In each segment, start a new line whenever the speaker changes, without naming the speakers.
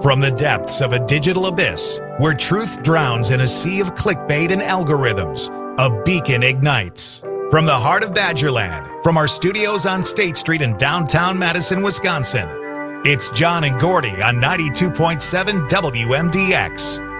From the depths of a digital abyss, where truth drowns in a sea of clickbait and algorithms, a beacon ignites. From the heart of Badgerland, from our studios on State Street in downtown Madison, Wisconsin, it's John and Gordy on 92.7 WMDX.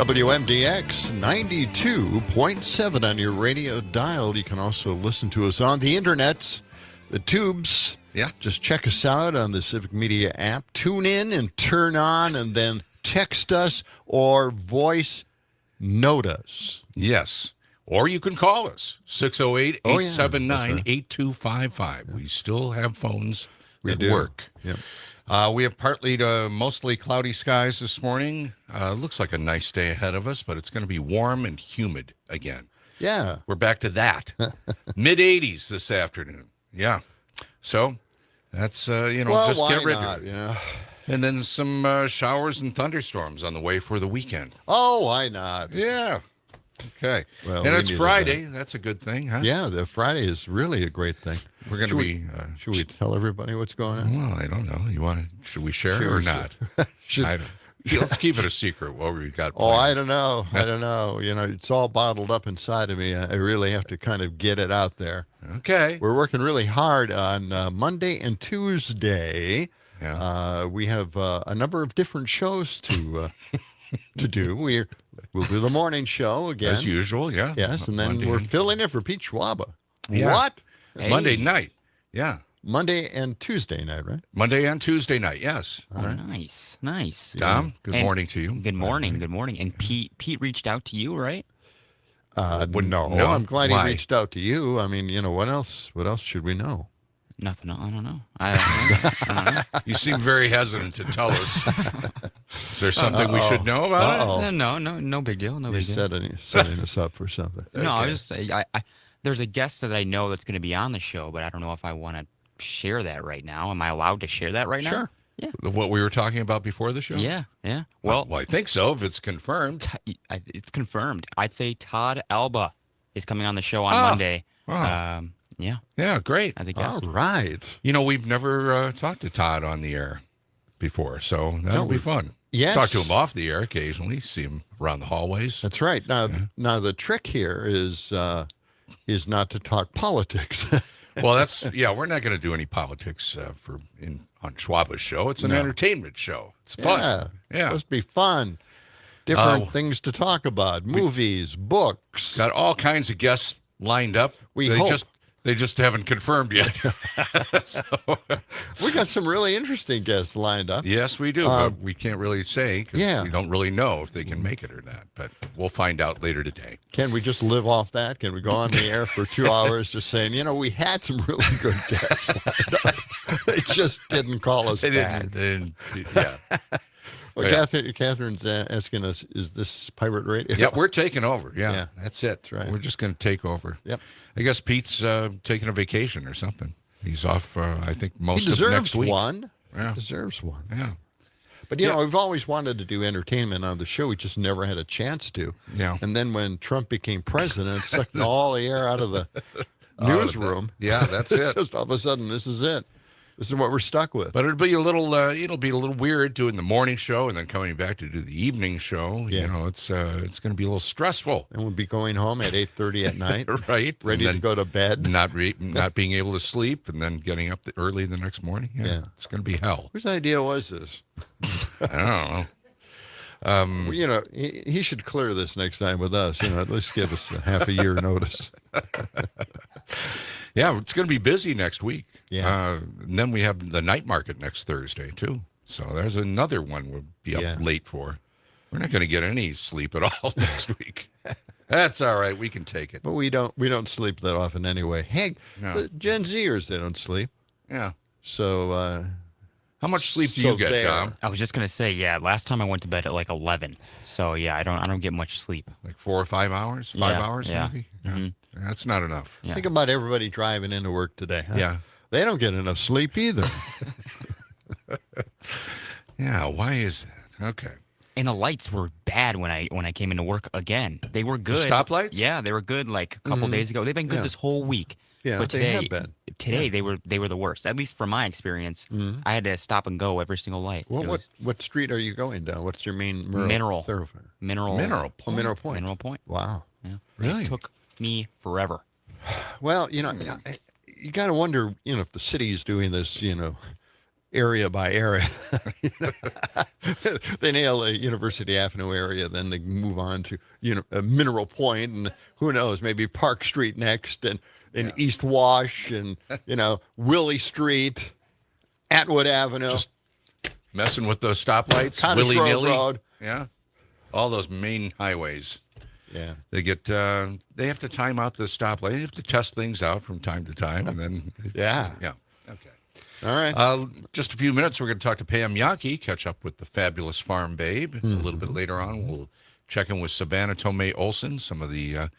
WMDX 92.7 on your radio dial. You can also listen to us on the internets, the tubes.
Yeah.
Just check us out on the Civic Media app. Tune in and turn on and then text us or voice note us.
Yes. Or you can call us, 608-879-8255. We still have phones that work.
Yep.
We have partly to mostly cloudy skies this morning. Looks like a nice day ahead of us, but it's going to be warm and humid again.
Yeah.
We're back to that. Mid-80s this afternoon. Yeah. So that's, just get rid of it.
Yeah.
And then some showers and thunderstorms on the way for the weekend.
Oh, why not?
Yeah. Okay.
Well,
and it's Friday. That's a good thing, huh?
Yeah, the Friday is really a great thing.
We're going to be...
should we tell everybody what's going on?
Well, I don't know. Should we share it or not? Let's keep it a secret what we got planned.
I don't know. It's all bottled up inside of me. I really have to kind of get it out there.
Okay.
We're working really hard on Monday and Tuesday.
Yeah.
We have a number of different shows to do. We'll do the morning show again.
As usual, yeah.
Yes, and then
Monday.
we're filling in for Pete Schwaba.
Yeah.
What?
Hey. Monday night. Yeah.
Monday and Tuesday night, right?
Monday and Tuesday night, yes.
Oh, right. Nice.
Tom, good morning to you.
Good morning. And Pete reached out to you, right?
No, I'm glad he reached out to you. I mean, what else should we know?
Nothing. I don't know. I don't know.
You seem very hesitant to tell us. Is there something we should know about it?
No big deal. No big deal.
Setting us up for something.
No, I there's a guest that I know that's going to be on the show, but I don't know if I want to share that right now. Am I allowed to share that right now?
Sure.
Yeah.
What we were talking about before the show?
Yeah.
Well, I think so, if it's confirmed.
It's confirmed. I'd say Todd Alba is coming on the show on Monday.
Wow.
Yeah.
Yeah, great.
As a guest.
All right.
We've never talked to Todd on the air before, so that'll be fun.
Yes.
Talk to him off the air occasionally, see him around the hallways.
That's right. Now the trick here is not to talk politics.
Well, we're not going to do any politics on Schwaba's show. It's an entertainment show. It's fun.
Yeah.
Yeah.
It's supposed to be fun. Different things to talk about. Movies, books.
Got all kinds of guests lined up. They just haven't confirmed yet.
We got some really interesting guests lined up.
Yes, we do, but we can't really say because we don't really know if they can make it or not. But we'll find out later today.
Can we just live off that? Can we go on the air for 2 hours just saying, we had some really good guests lined up. They just didn't call us back.
Yeah.
Well, Catherine's asking us, is this pirate radio?
Yeah, we're taking over. Yeah,
that's it. That's right.
We're just going to take over.
Yep.
I guess Pete's taking a vacation or something. He's off, I think, most of next week.
He deserves one.
Yeah.
But, we've always wanted to do entertainment on the show. We just never had a chance to.
Yeah.
And then when Trump became president, it sucked all the air out of the newsroom.
Yeah, that's it.
Just all of a sudden, this is it. This is what we're stuck with.
But it'll be a little weird doing the morning show and then coming back to do the evening show.
Yeah.
It's going to be a little stressful.
And we'll be going home at 8:30 at night.
Right.
Ready to go to bed.
Not being able to sleep and then getting up early the next morning. Yeah. It's going to be hell.
Whose idea was this?
I don't know.
He should clear this next time with us. At least give us a half a year notice.
Yeah, it's going to be busy next week.
Yeah.
And then we have the night market next Thursday, too. So there's another one we'll be up late for. We're not going to get any sleep at all next week. That's all right. We can take it.
But we don't sleep that often anyway. Heck, the Gen Zers, they don't sleep.
Yeah.
So
how much sleep do you get, Tom?
I was just going to say, last time I went to bed at like 11. So, I don't get much sleep.
Like 4 or 5 hours? 5 hours, maybe?
Mm-hmm.
That's not enough.
Yeah.
Think about everybody driving into work today. Huh?
Yeah.
They don't get enough sleep either.
Yeah, why is that? Okay.
And the lights were bad when I came into work again. They were good.
The stoplights?
Yeah, they were good like a couple days ago. They've been good this whole week.
Yeah,
but
they have been.
Today they were the worst. At least from my experience, I had to stop and go every single light.
Well, what street are you going down? What's your main
Mineral
thoroughfare?
Mineral
Point.
Oh, Mineral Point.
Mineral Point.
Wow.
Yeah.
Really?
It took me forever.
Well, you got to wonder, if the city's doing this, area by area. They nail a University Avenue area, then they move on to Mineral Point, and who knows, maybe Park Street next, and East Wash, and Willie Street, Atwood Avenue,
Just messing with those stoplights,
Cottage Grove
willy-nilly.
Road.
Yeah, all those main highways.
Yeah,
They get they have to time out the stoplight. They have to test things out from time to time, and then
yeah.
Okay.
All right.
Just a few minutes, we're going to talk to Pam Yankee, catch up with the fabulous Farm Babe. A little bit later on, we'll check in with Savannah Tomei Olson, some of the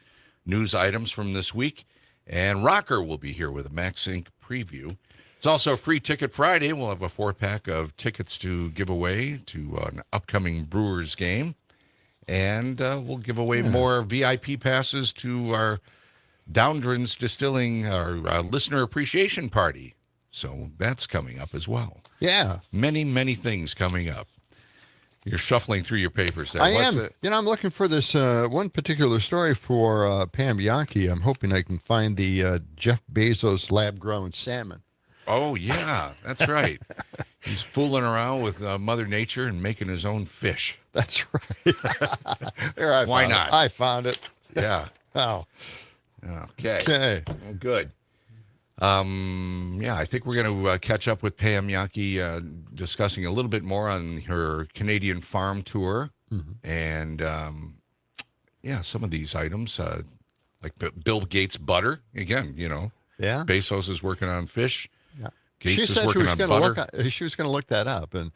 news items from this week. And Rocker will be here with a Max Inc. preview. It's also Free Ticket Friday. We'll have a 4-pack of tickets to give away to an upcoming Brewers game. And we'll give away more VIP passes to our Downdrans Distilling, our listener appreciation party. So that's coming up as well.
Yeah.
Many, many things coming up. You're shuffling through your papers there.
I am. I'm looking for this one particular story for Pam Yankee. I'm hoping I can find the Jeff Bezos lab-grown salmon.
Oh, yeah, that's right. He's fooling around with Mother Nature and making his own fish.
That's right. There,
Why not?
I found it.
Yeah.
Oh.
Okay. Well, good. I think we're going to catch up with Pam Yankee, discussing a little bit more on her Canadian farm tour, and some of these items, like Bill Gates butter. Again,
Yeah.
Bezos is working on fish.
Yeah.
Gates is working on butter.
She was going to look that up and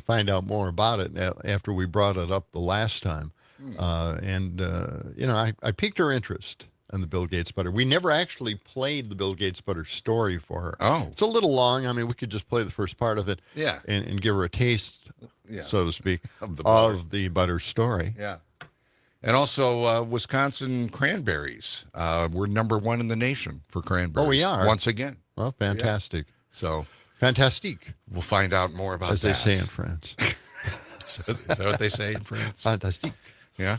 find out more about it after we brought it up the last time. I piqued her interest in the Bill Gates butter. We never actually played the Bill Gates butter story for her.
Oh.
It's a little long. I mean, we could just play the first part of it and give her a taste, so to speak, of the butter story.
Yeah. And also Wisconsin cranberries. We're number 1 in the nation for cranberries.
Oh, we are.
Once again.
Well, fantastic.
Yeah. So
fantastique.
We'll find out more about
as
that.
As they say in France.
Is that what they say in France?
Fantastique.
Yeah.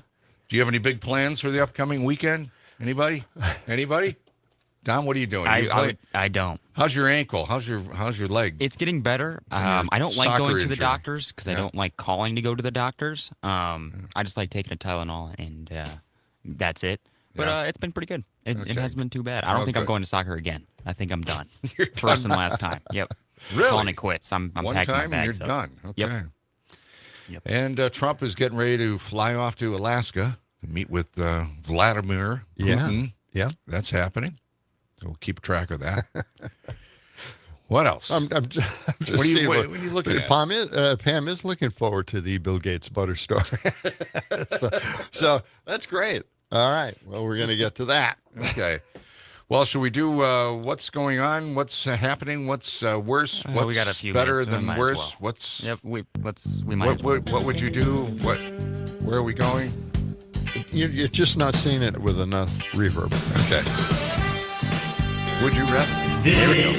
Do you have any big plans for the upcoming weekend? Anybody? Don, what are you doing?
I don't.
How's your ankle? How's your leg?
It's getting better. I don't like going to the doctors because I don't like calling to go to the doctors. I just like taking a Tylenol, and that's it. But it's been pretty good. It hasn't been too bad. I don't think I'm going to soccer again. I think I'm done.
You're done.
First and last time. Yep.
Really?
Calling it quits. I'm
One
packing
time
my
and you're
bags up.
done. Okay.
Yep.
And Trump is getting ready to fly off to Alaska to meet with Vladimir Putin.
Yeah.
That's happening. So we'll keep track of that. What else?
I'm just
what
seeing
are you looking at?
Pam is looking forward to the Bill Gates butter story. so that's great. All right. Well, we're going to get to that.
Okay. Well, should we do what's going on? What's happening? What's worse? What's
we got a few
better
minutes, so
than worse? What's
we might as well.
What would you do? Where are we going?
You're just not seeing it with enough reverb.
Okay. Would you rather?
There we go.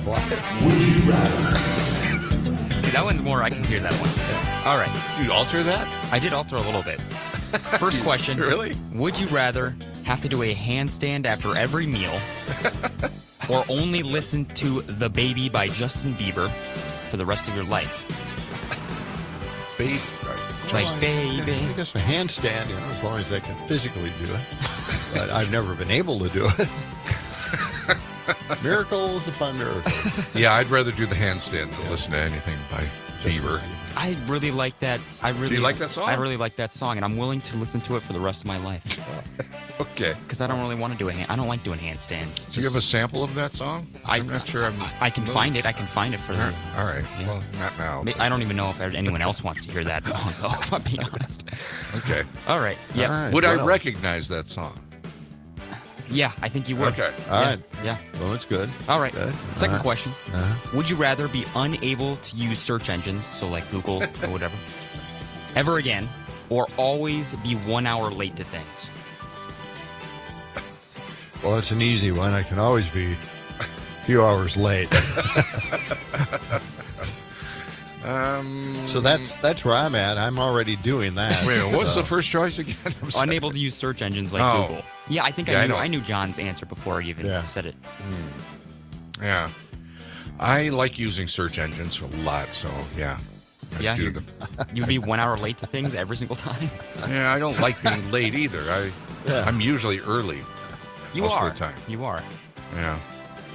What?
Would you rather? See, that one's more. I can hear that one. All right.
Did you alter that?
I did alter a little bit. First question.
Really?
Would you rather have to do a handstand after every meal or only listen to The Baby by Justin Bieber for the rest of your life?
Baby.
Like, baby.
I guess a handstand, as long as I can physically do it. But I've never been able to do it. Miracles upon miracles.
Yeah, I'd rather do the handstand than listen to anything by Bieber.
I really like that.
Do you like that song?
I really like that song, and I'm willing to listen to it for the rest of my life.
Okay.
Because I don't really want to do I don't like doing handstands.
Do you have a sample of that song? I'm not sure.
I can find it. I can find it for them.
All right. Well, not now.
I don't even know if anyone else wants to hear that song, though, if I'm being honest.
Okay.
All right. Yeah.
All right.
Would I recognize that song?
Yeah, I think you would.
Okay.
All right.
Yeah.
Well, that's good.
All right.
Good.
Second question.
Uh-huh.
Would you rather be unable to use search engines, so like Google or whatever, ever again, or always be 1 hour late to things?
Well, it's an easy one. I can always be a few hours late. So that's where I'm at. I'm already doing that.
Wait, what's the first choice again?
Unable to use search engines like
Oh.
Google. Yeah, I think
Yeah,
I
I
knew John's answer before he even said it.
Yeah. I like using search engines a lot, so yeah. I
Yeah,
do them.
you'd be 1 hour late to things every single time.
Yeah, I don't like being late either. I'm usually early.
You
most
are.
of the time.
You are.
Yeah.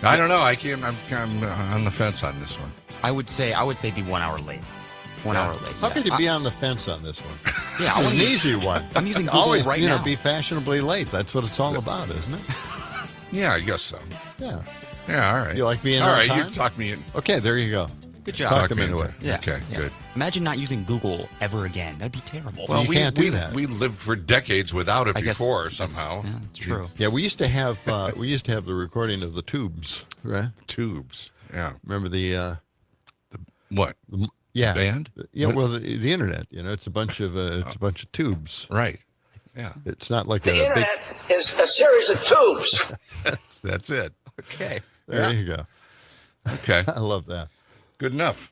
I don't know. I'm on the fence on this one.
I would say be 1 hour late. 1 hour late.
How
yeah.
could you be on the fence on this one?
Yeah,
This
I
is
wanna
an
use-
easy one.
I'm using Google
Always,
right
you know,
now.
be fashionably late. That's what it's all about, isn't it?
Yeah, I guess so.
Yeah.
Yeah, all right.
You like being
all
on
right,
time?
you talk me in.
Okay, there you go.
Good job.
Talk
me
them into it.
Yeah.
Okay,
yeah.
good.
Imagine not using Google ever again. That'd be terrible.
Well, you can't do that.
We lived for decades without it
I guess
before
that's-
somehow.
Yeah, that's true.
Yeah, we used to have the recording of the tubes, right?
Tubes. Yeah.
Remember the
What?
yeah
Band?
Yeah,
What?
well, the internet. You know, it's a bunch of tubes.
Right. Yeah.
It's not like
The
a big.
internet is a series of tubes.
That's it.
Okay.
There you go.
Okay.
I love that.
Good enough.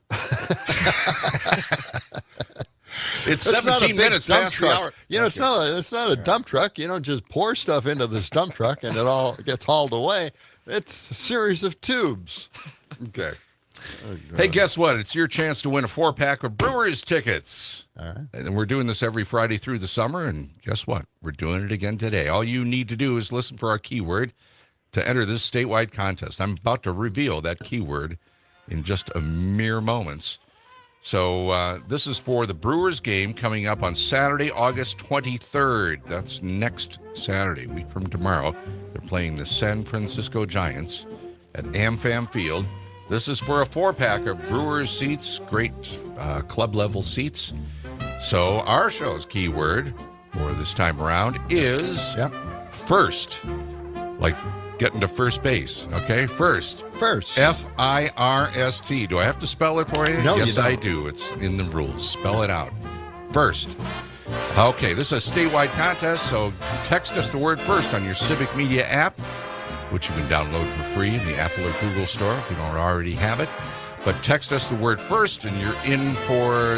It's
It's not a
17
big
minutes
dump
past
truck.
the hour.
You know, it's not a dump truck. You don't just pour stuff into this dump truck and it all gets hauled away. It's a series of tubes.
Okay. Hey, guess what? It's your chance to win a 4-pack of Brewers tickets.
All right.
And we're doing this every Friday through the summer. And guess what? We're doing it again today. All you need to do is listen for our keyword to enter this statewide contest. I'm about to reveal that keyword in just a mere moments. So this is for the Brewers game coming up on Saturday, August 23rd. That's next Saturday, a week from tomorrow. They're playing the San Francisco Giants at AmFam Field. This is for a 4-pack of Brewers seats, great club-level seats. So our show's keyword for this time around is first, like getting to first base, okay? First. F-I-R-S-T. Do I have to spell it for you?
No,
yes,
you don't.
I do. It's in the rules. Spell it out. First. Okay, this is a statewide contest, so text us the word first on your Civic Media app, which you can download for free in the Apple or Google store if you don't already have it. But text us the word first, and you're in for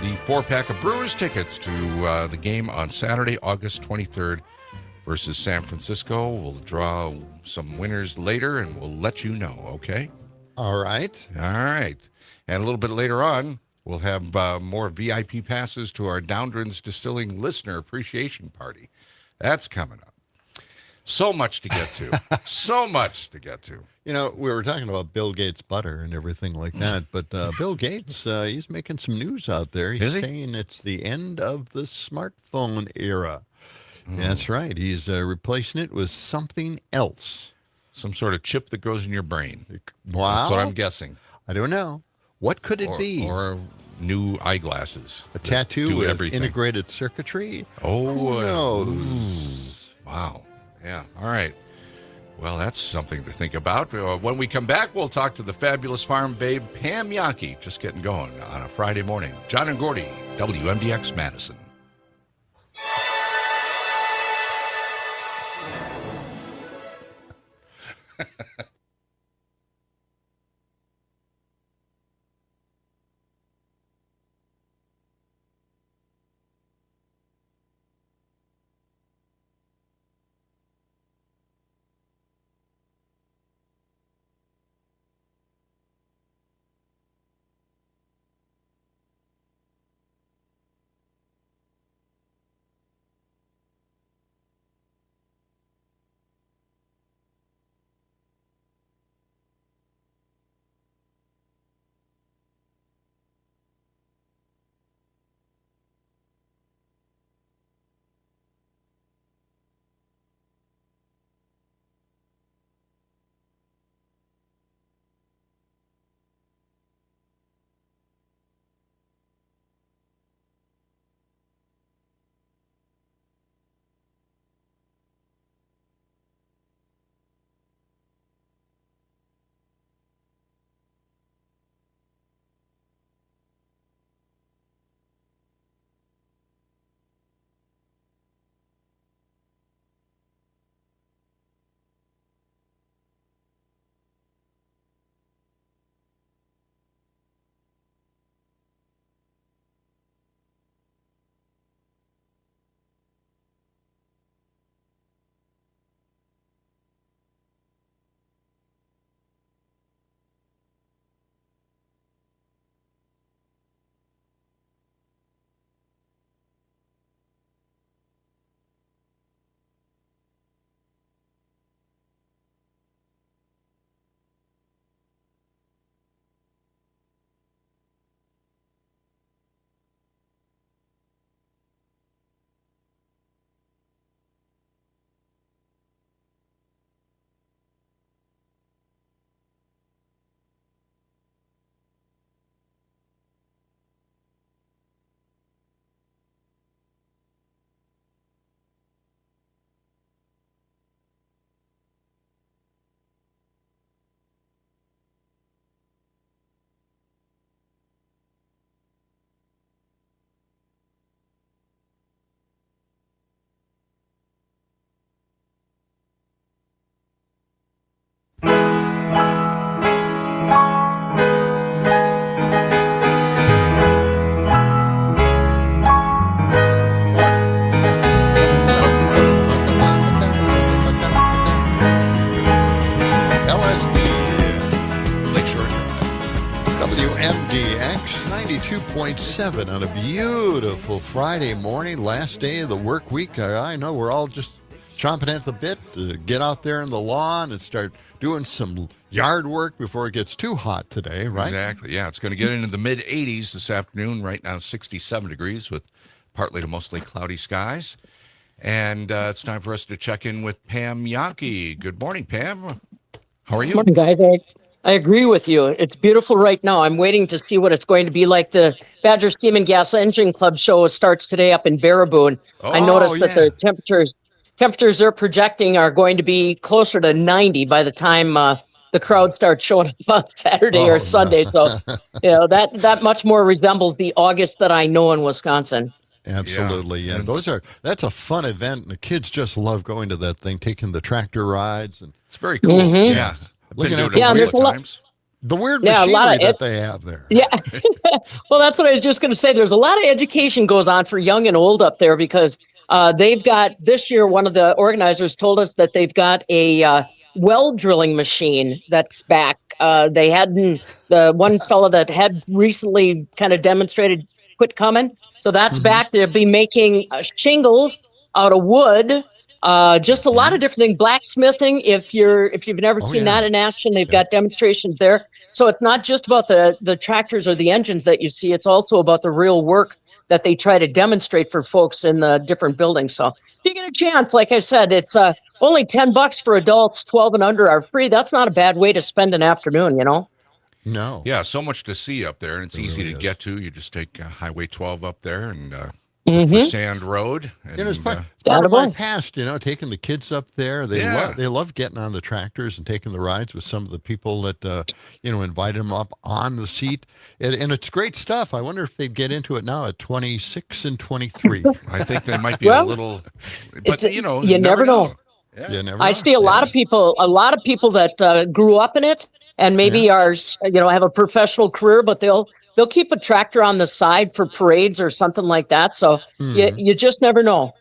the 4-pack of Brewers tickets to the game on Saturday, August 23rd versus San Francisco. We'll draw some winners later, and we'll let you know, okay?
All right.
All right. And a little bit later on, we'll have more VIP passes to our Downdrans Distilling Listener Appreciation Party. That's coming up. So much to get to. So much to get to.
You know, we were talking about Bill Gates' butter and everything like that, but Bill Gates, he's making some news out there. He's
Is he?
saying it's the end of the smartphone era. That's right. He's replacing it with something else.
Some sort of chip that goes in your brain.
Wow.
That's what I'm guessing.
I don't know. What could it be?
Or new eyeglasses.
A tattoo
do
with
everything.
integrated circuitry?
Oh,
Who knows?
ooh, wow. Yeah. All right. Well, that's something to think about. When we come back, we'll talk to the fabulous farm babe, Pam Yankee, just getting going on a Friday morning. John and Gordy, WMDX Madison.
101.7 on a beautiful Friday morning, last day of the work week. I know we're all just chomping at the bit to get out there in the lawn and start doing some yard work before it gets too hot today, right?
Exactly. Yeah, it's going to get into the mid-80s this afternoon. Right now, 67 degrees with partly to mostly cloudy skies. And it's time for us to check in with Pam Yankee. Good morning, Pam. How are you?
Morning, guys. I agree with you. It's beautiful right now. I'm waiting to see what it's going to be like. The Badger Steam and Gas Engine Club show starts today up in Baraboo. I noticed that the temperatures they're projecting are going to be closer to 90 by the time the crowd starts showing up on Saturday or Sunday. So, that much more resembles the August that I know in Wisconsin.
Absolutely, yeah. That's a fun event, and the kids just love going to that thing, taking the tractor rides, and
it's very cool.
Mm-hmm.
Yeah, I've been doing
yeah,
it a couple times.
The weird machinery that they have there.
Yeah. Well, that's what I was just going to say. There's a lot of education goes on for young and old up there because they've got this year. One of the organizers told us that they've got a well drilling machine that's back. They hadn't. The one fellow that had recently kind of demonstrated quit coming. So that's back. They'll be making shingles out of wood. Just a lot of different things. Blacksmithing. If you've never seen that in action, they've got demonstrations there. So it's not just about the tractors or the engines that you see. It's also about the real work that they try to demonstrate for folks in the different buildings. So if you get a chance, like I said, it's only $10 for adults. 12 and under are free. That's not a bad way to spend an afternoon,
No.
Yeah, so much to see up there, and it's easy to get to. You just take Highway 12 up there and the Sand Road. And,
it's part of my past, taking the kids up there. They love getting on the tractors and taking the rides with some of the people that, invite them up on the seat. And it's great stuff. I wonder if they'd get into it now at 26 and 23.
I think they mimight be a little, but,
you never know.
Yeah. You never
I
know.
see a lot of people that grew up in it and maybe are, have a professional career, but they'll keep a tractor on the side for parades or something like that. So you just never know.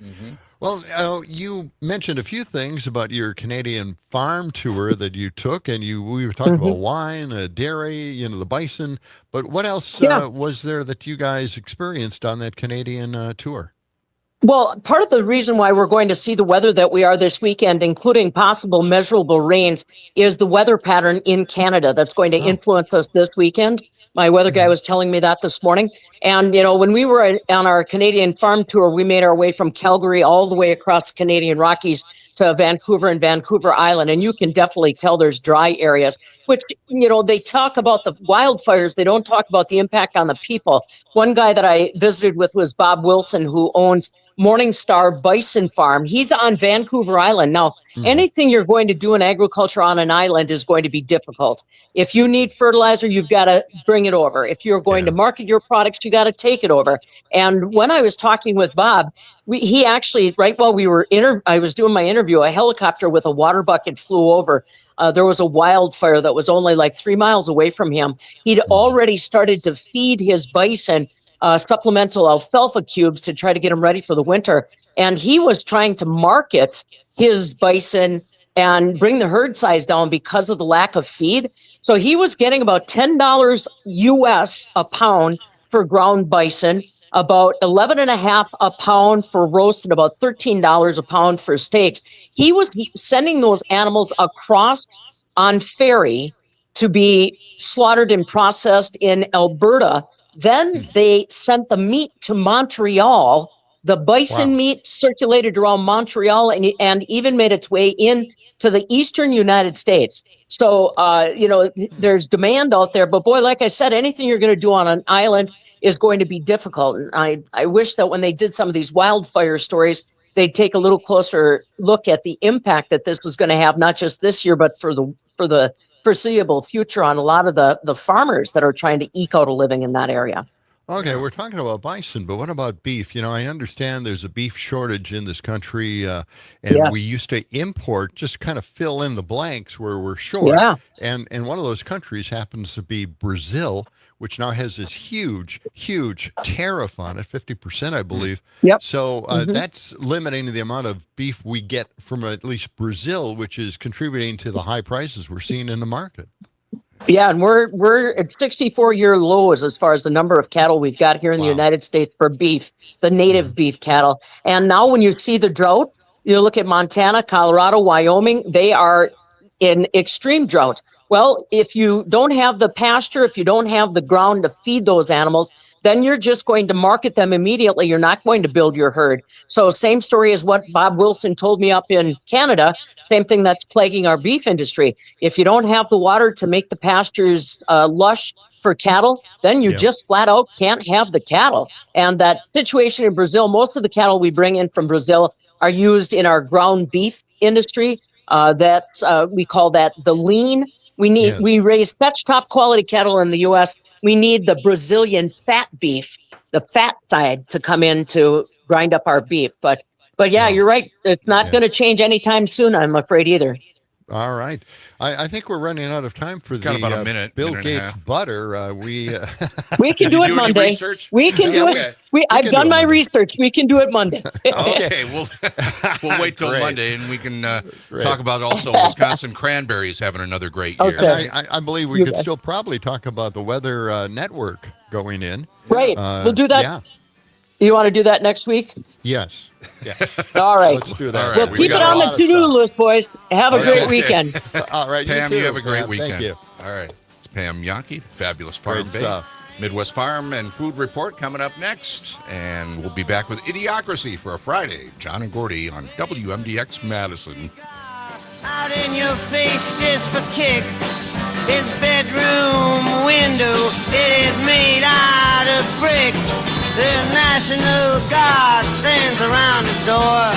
Mm-hmm. Well, you mentioned a few things about your Canadian farm tour that you took, and we were talking about wine, dairy, the bison. But what else was there that you guys experienced on that Canadian tour?
Well, part of the reason why we're going to see the weather that we are this weekend, including possible measurable rains, is the weather pattern in Canada that's going to influence us this weekend. My weather guy was telling me that this morning. And, when we were on our Canadian farm tour, we made our way from Calgary all the way across the Canadian Rockies to Vancouver and Vancouver Island. And you can definitely tell there's dry areas, which, they talk about the wildfires. They don't talk about the impact on the people. One guy that I visited with was Bob Wilson, who owns Morningstar Bison Farm. He's on Vancouver Island. Now, anything you're going to do in agriculture on an island is going to be difficult. If you need fertilizer, you've got to bring it over. If you're going to market your products, you got to take it over. And when I was talking with Bob, he actually, right while I was doing my interview, a helicopter with a water bucket flew over. There was a wildfire that was only like 3 miles away from him. He'd already started to feed his bison supplemental alfalfa cubes to try to get them ready for the winter. And he was trying to market his bison and bring the herd size down because of the lack of feed. So he was getting about $10 US a pound for ground bison, about $11.50 a pound for roast, and about $13 a pound for steaks. He was sending those animals across on ferry to be slaughtered and processed in Alberta. Then they sent the meat to Montreal. The bison meat circulated around Montreal and even made its way in to the eastern United States. So, there's demand out there. But boy, like I said, anything you're going to do on an island is going to be difficult. And I wish that when they did some of these wildfire stories, they'd take a little closer look at the impact that this was going to have, not just this year, but for the foreseeable future on a lot of the farmers that are trying to eke out a living in that area.
Okay, we're talking about bison, but what about beef? I understand there's a beef shortage in this country, and we used to import, just kind of fill in the blanks where we're short. Yeah. And one of those countries happens to be Brazil, which now has this huge tariff on it, 50%, I believe.
Yep.
So that's limiting the amount of beef we get from at least Brazil, which is contributing to the high prices we're seeing in the market.
Yeah, and we're at 64-year lows as far as the number of cattle we've got here in the United States for beef, the native beef cattle. And now when you see the drought, you look at Montana, Colorado, Wyoming, they are in extreme drought. Well, if you don't have the pasture, if you don't have the ground to feed those animals, then you're just going to market them immediately. You're not going to build your herd. So same story as what Bob Wilson told me up in Canada, same thing that's plaguing our beef industry. If you don't have the water to make the pastures lush for cattle, then you just flat out can't have the cattle. And that situation in Brazil, most of the cattle we bring in from Brazil are used in our ground beef industry. We call that the lean. We raise such top quality cattle in the U.S. We need the Brazilian fat beef, the fat side, to come in to grind up our beef. But yeah, you're right. It's not going to change anytime soon, I'm afraid, either.
All right. I think we're running out of time for
Got about a minute,
Bill
minute and a
Gates
half.
butter.
We can do it Monday.
We
can do it. I've done my research. We can do it Monday.
Okay, we'll wait till Monday, and we can talk about also Wisconsin cranberries having another great year.
Okay.
I believe we could still probably talk about the Weather Network going in.
Right. We'll do that.
Yeah.
You want to do that next week?
Yes.
All right.
Let's do that.
All right.
Well, keep it on the to-do list, boys. Have a great weekend.
All right,
Pam,
you
you have a great weekend.
Thank you.
All right. It's Pam Yankee, Fabulous Farm
Great
Babe.
stuff.
Midwest Farm and Food Report coming up next. And we'll be back with Idiocracy for a Friday. John and Gordy on WMDX Madison.
Out in your face just for kicks. His bedroom window, it is made out of bricks. The National Guard stands around his door.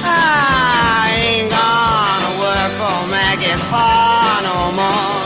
I ain't gonna work for Maggie's Pa no more.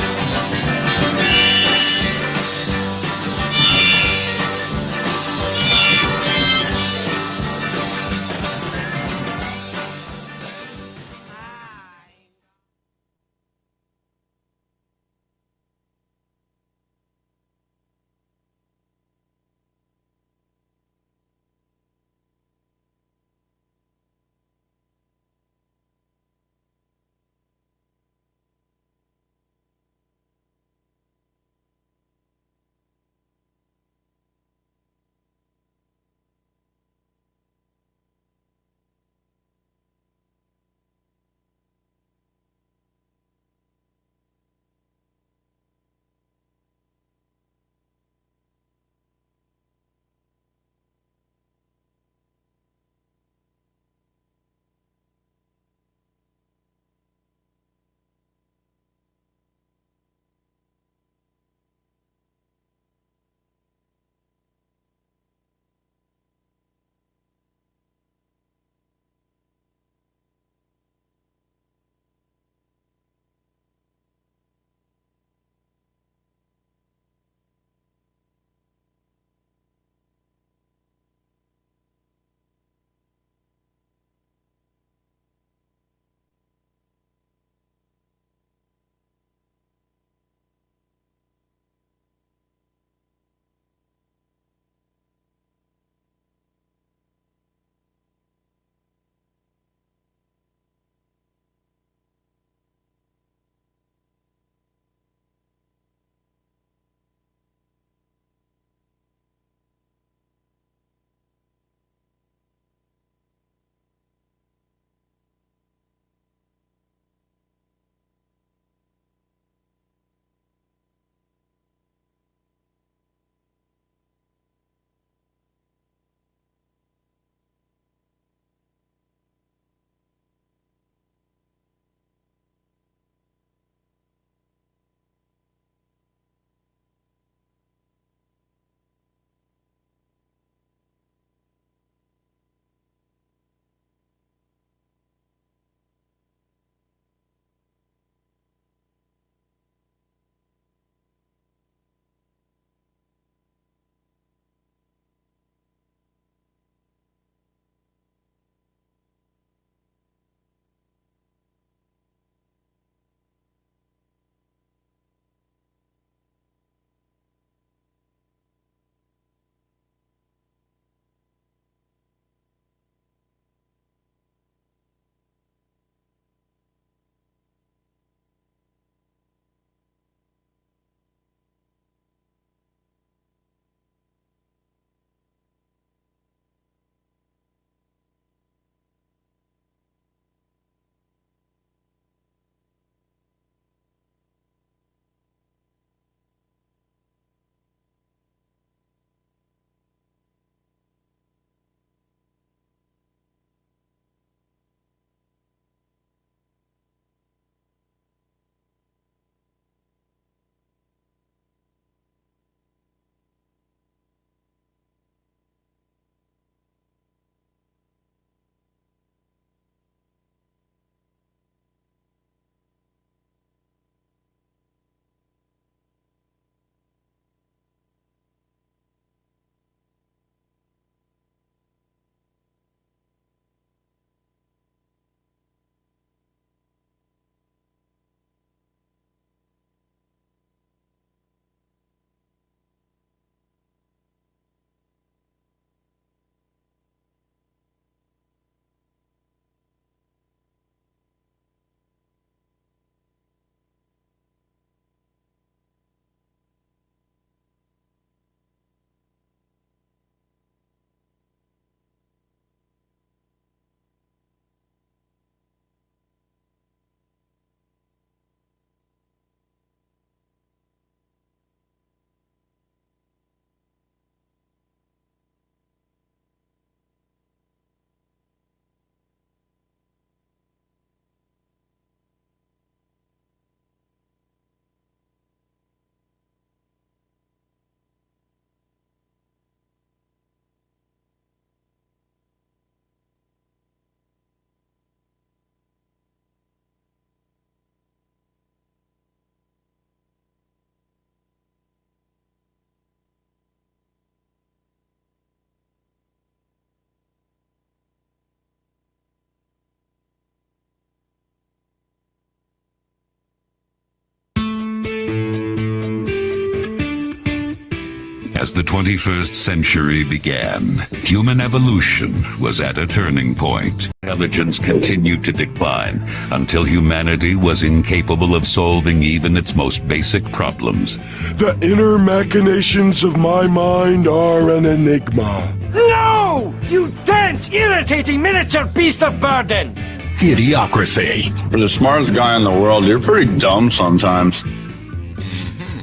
As the 21st century began, human evolution was at a turning point. Intelligence continued to decline until humanity was incapable of solving even its most basic problems.
The inner machinations of my mind are an enigma.
No! You dense, irritating miniature beast of burden!
Idiocracy.
For the smartest guy in the world, you're pretty dumb sometimes.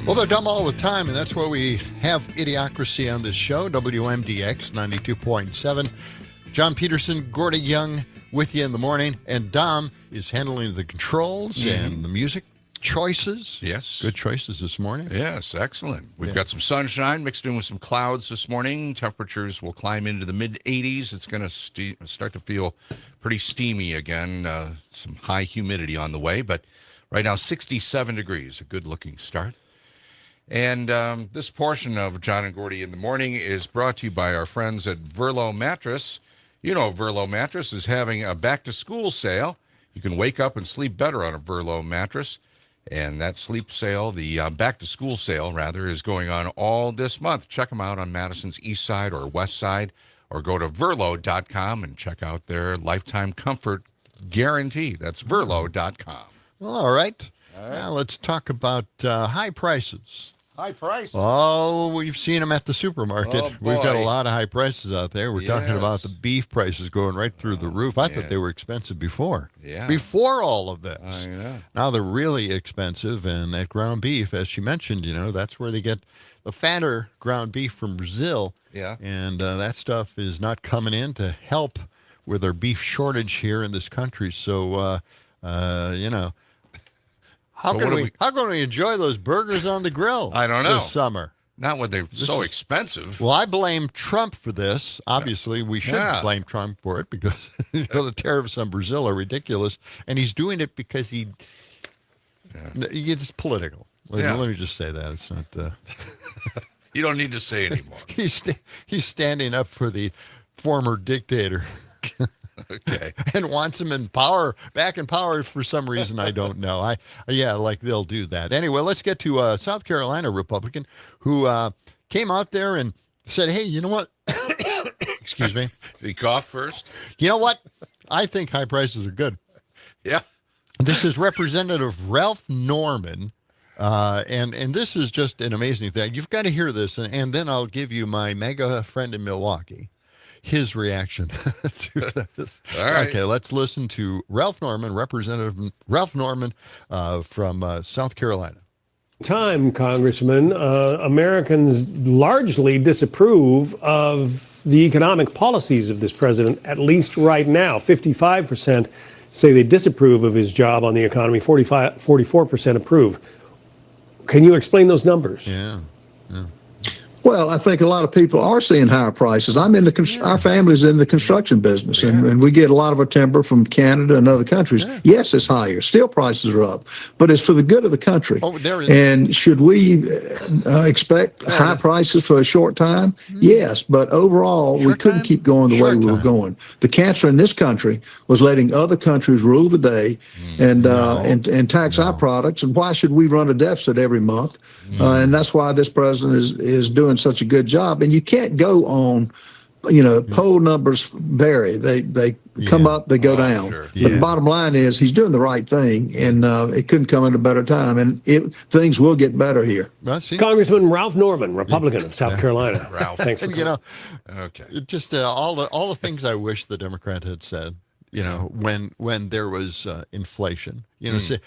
Well, they're dumb all the time, and that's why we have Idiocracy on this show, WMDX 92.7. John Peterson, Gordy Young with you in the morning, and Dom is handling the controls and the music choices.
Yes.
Good choices this morning.
Yes, excellent. We've got some sunshine mixed in with some clouds this morning. Temperatures will climb into the mid-80s. It's going to start to feel pretty steamy again. Some high humidity on the way, but right now 67 degrees, a good-looking start. And this portion of John and Gordy in the morning is brought to you by our friends at Verlo Mattress. You know, Verlo Mattress is having a back-to-school sale. You can wake up and sleep better on a Verlo mattress. And that sleep sale, the back-to-school sale, rather, is going on all this month. Check them out on Madison's east side or west side, or go to Verlo.com and check out their lifetime comfort guarantee. That's Verlo.com.
Well, all right. Now let's talk about high prices.
High prices.
Oh, we've seen them at the supermarket.
Oh,
We've got a
boy.
lot of high prices out there. We're talking about the beef prices going right through the roof. I thought they were expensive before.
Yeah.
Before all of this.
I know.
Now they're really expensive, and that ground beef, as she mentioned, that's where they get the fatter ground beef from Brazil.
Yeah.
And that stuff is not coming in to help with our beef shortage here in this country. So, How can we enjoy those burgers on the grill?
I don't know.
This summer.
Not when they're so expensive.
Well, I blame Trump for this. Obviously, we should blame Trump for it because the tariffs on Brazil are ridiculous, and he's doing it because it's political. Let me just say that it's not.
You don't need to say anymore.
He's standing up for the former dictator.
Okay.
And wants him back in power for some reason I don't know. They'll do that. Anyway, let's get to a South Carolina Republican who came out there and said, "Hey, you know what?" Excuse me.
Did he cough first?
You know what? I think high prices are good.
Yeah.
This is Representative Ralph Norman. And this is just an amazing thing. You've got to hear this, and then I'll give you my mega friend in Milwaukee. His reaction to this.
All right.
Okay, let's listen to Ralph Norman, Representative Ralph Norman from South Carolina.
Time, Congressman, Americans largely disapprove of the economic policies of this president, at least right now. 55% say they disapprove of his job on the economy, 44% approve. Can you explain those numbers?
Yeah.
Well, I think a lot of people are seeing higher prices. Our family's in the construction business, and we get a lot of our timber from Canada and other countries. Yeah. Yes, it's higher. Steel prices are up, but it's for the good of the country.
Oh, there is.
And should we expect high prices for a short time? Yes, but overall, we couldn't keep going the way we were going. The cancer in this country was letting other countries rule the day and tax our products. And why should we run a deficit every month? And that's why this president is doing such a good job. And you can't go on, poll numbers vary. They come up, they go down.
Sure.
But the bottom line is he's doing the right thing, and it couldn't come at a better time. And things will get better here.
Congressman Ralph Norman, Republican of South Carolina.
Ralph,
thanks for
okay. Just all the things I wish the Democrat had said. When there was inflation. Say,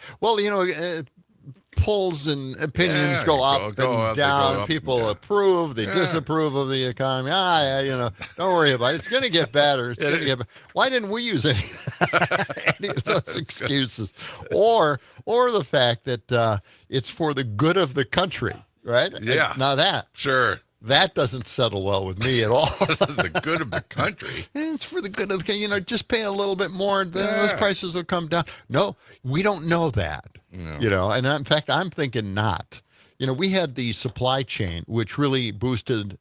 polls and opinions go up and down. People approve, they disapprove of the economy. Don't worry about it. It's going to get better. It's going to get better. Why didn't we use any of those excuses? Or the fact that it's for the good of the country, right?
Yeah.
Now that doesn't settle well with me at all.
The good of the country.
It's for the good of the country. Just pay a little bit more, then those prices will come down. No, we don't know that. No. And in fact, I'm thinking not. We had the supply chain, which really boosted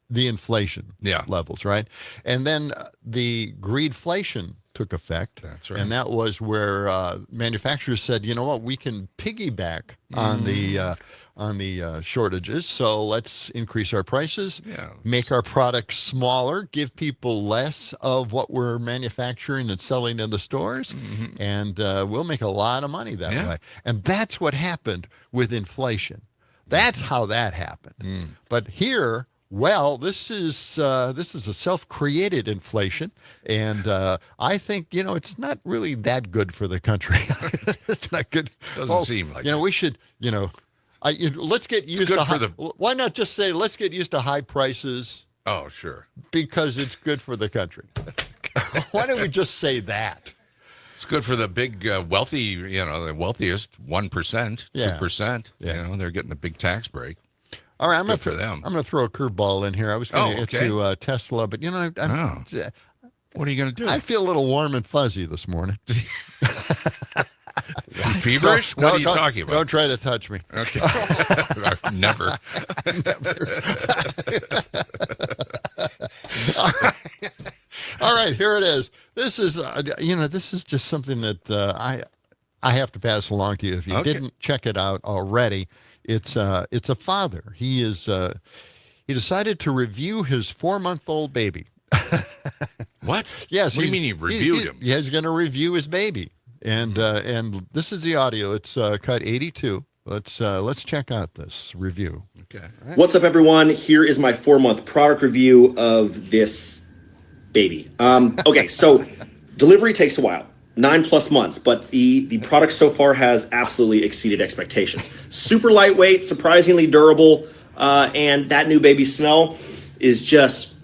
the inflation levels, right? And then the greedflation took effect.
That's right.
And that was where manufacturers said, you know what, we can piggyback on the shortages. So let's increase our prices, make our products smaller, give people less of what we're manufacturing and selling in the stores, and we'll make a lot of money that way. And that's what happened with inflation. That's how that happened. But here, well, this is a self-created inflation, and I think it's not really that good for the country. It's not good.
Doesn't seem like
we should let's get used to why not just say let's get used to high prices?
Oh, sure.
Because it's good for the country. Why don't we just say that?
It's good for the big wealthy, the wealthiest 1%, 2%. They're getting a big tax break.
All right, I'm going
to
throw a curveball in here. I was going to get to Tesla, but
what are you going to do?
I feel a little warm and fuzzy this morning.
Feverish? What are you talking about?
Don't try to touch me.
Okay. Never.
All right, here it is. This is this is just something that I have to pass along to you. If you didn't check it out already, it's a father. He decided to review his 4-month-old baby.
What?
Yes.
What do you mean he reviewed him?
He's going to review his baby, and this is the audio. It's cut 82. Let's check out this review.
Okay.
Right. What's up, everyone? Here is my 4-month product review of this baby. Okay, so delivery takes a while. 9+ months, but the product so far has absolutely exceeded expectations. Super lightweight, surprisingly durable, and that new baby smell is just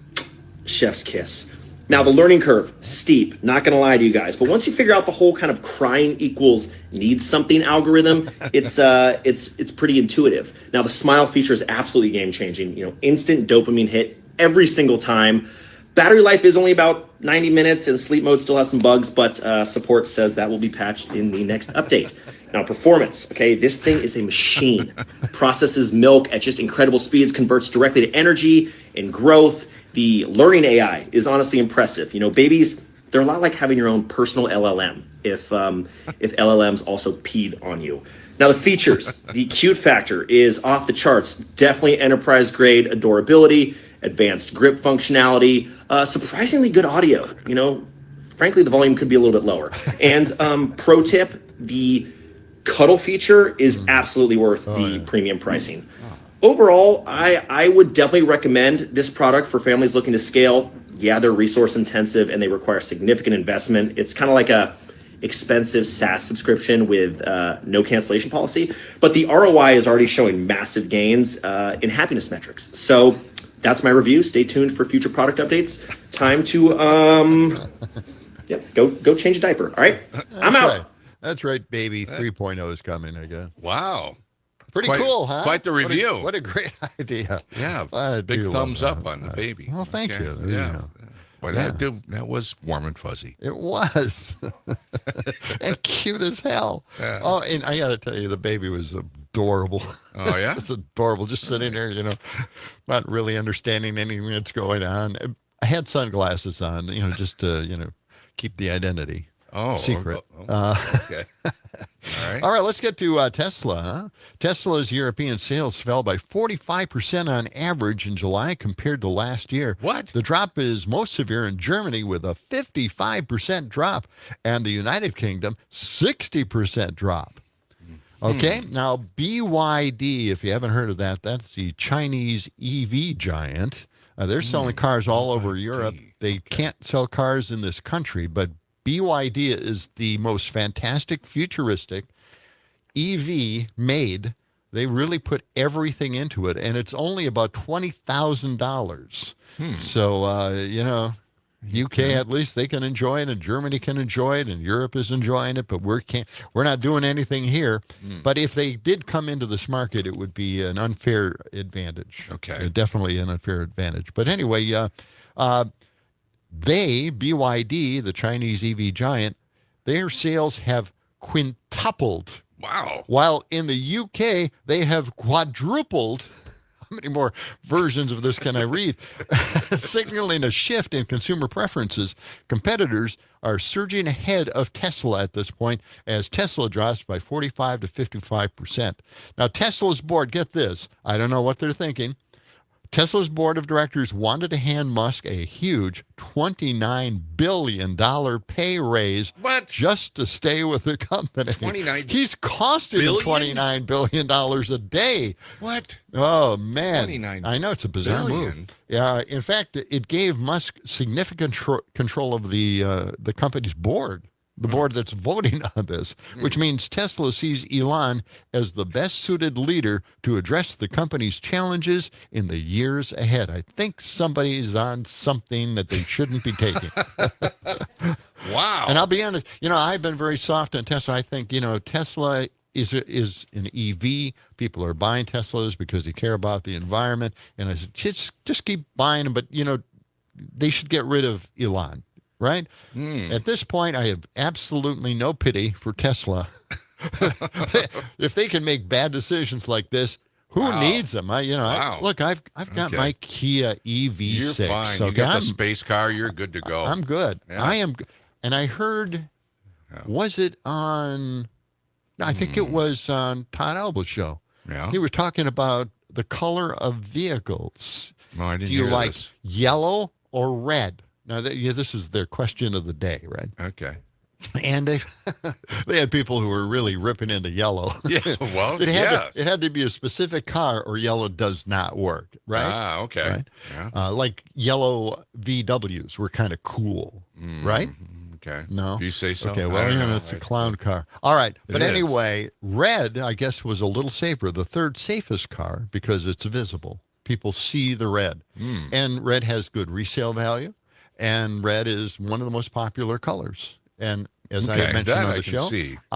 chef's kiss. Now, the learning curve, steep, not gonna lie to you guys, but once you figure out the whole kind of crying equals needs something algorithm, it's pretty intuitive. Now, the smile feature is absolutely game-changing. Instant dopamine hit every single time. Battery life is only about 90 minutes, and sleep mode still has some bugs, but support says that will be patched in the next update. Now, performance, okay, this thing is a machine. Processes milk at just incredible speeds, converts directly to energy and growth. The learning AI is honestly impressive. Babies, they're a lot like having your own personal LLM if LLMs also peed on you. Now, the features, the cute factor is off the charts. Definitely enterprise-grade adorability, advanced grip functionality, surprisingly good audio. Frankly, the volume could be a little bit lower. And pro tip, the cuddle feature is absolutely worth the premium pricing. Overall, I would definitely recommend this product for families looking to scale. Yeah, they're resource intensive and they require significant investment. It's kind of like a expensive SaaS subscription with no cancellation policy, but the ROI is already showing massive gains in happiness metrics. So that's my review. Stay tuned for future product updates. Time to go change a diaper. All right, I'm out.
Right. That's right, baby. 3.0 is coming, I guess.
Wow.
Pretty cool, huh?
Quite the review.
What a great idea.
Yeah, big thumbs up on the baby.
Well, thank you.
Yeah. Boy, that was warm and fuzzy.
It was. And cute as hell.
Yeah.
Oh, and I got to tell you, the baby was adorable.
Oh, yeah?
It's adorable. Just sitting there, not really understanding anything that's going on. I had sunglasses on, just to, keep the identity secret.
Okay.
All right, let's get to Tesla. Huh? Tesla's European sales fell by 45% on average in July compared to last year.
What?
The drop is most severe in Germany with a 55% drop, and the United Kingdom, 60% drop. Okay, now BYD, if you haven't heard of that, that's the Chinese EV giant. They're selling cars all over Europe. They can't sell cars in this country, but BYD is the most fantastic, futuristic EV made. They really put everything into it, and it's only about $20,000. So, UK at least they can enjoy it, and Germany can enjoy it, and Europe is enjoying it, but we're not doing anything here. But if they did come into this market, it would be an unfair advantage.
Okay,
definitely an unfair advantage. But anyway, BYD, the Chinese EV giant, their sales have quintupled.
Wow.
While in the UK, they have quadrupled. many more versions of this can I read? Signaling a shift in consumer preferences, competitors are surging ahead of Tesla at this point as Tesla drops by 45 to 55%. Now, Tesla's board, get this, I don't know what they're thinking. Tesla's board of directors wanted to hand Musk a huge $29 billion pay raise just to stay with the company. He's costing him $29 billion a day.
What?
Oh, man.
29
I know, it's a bizarre
billion.
move. Yeah, in fact, it gave Musk significant control of the company's board. The board that's voting on this, which means Tesla sees Elon as the best suited leader to address the company's challenges in the years ahead. I think somebody's on something that they shouldn't be taking.
Wow.
And I'll be honest, I've been very soft on Tesla. I think, Tesla is an EV. People are buying Teslas because they care about the environment. And I said, just keep buying them. But, they should get rid of Elon. Right? At this point, I have absolutely no pity for Tesla. If they can make bad decisions like this, who needs them? Look, I've got my Kia EV6.
You're fine.
So
you got the space car. You're good to go.
I'm good.
Yeah.
I am. And I heard, was it on? I think it was on Todd Alba's show.
Yeah.
He was talking about the color of vehicles.
No, I didn't
Do you
hear
like
this.
yellow or red? Now, this is their question of the day, right?
Okay.
And they had people who were really ripping into yellow.
Yeah, well,
it had to be a specific car or yellow does not work, right?
Ah, okay.
Right?
Yeah.
Like yellow VWs were kind of cool, right?
Okay.
No?
If you say so.
Okay, well, it's a clown car. All right. But anyway, red, I guess, was a little safer. The third safest car because it's visible. People see the red. And red has good resale value. And red is one of the most popular colors. And as I mentioned on the show,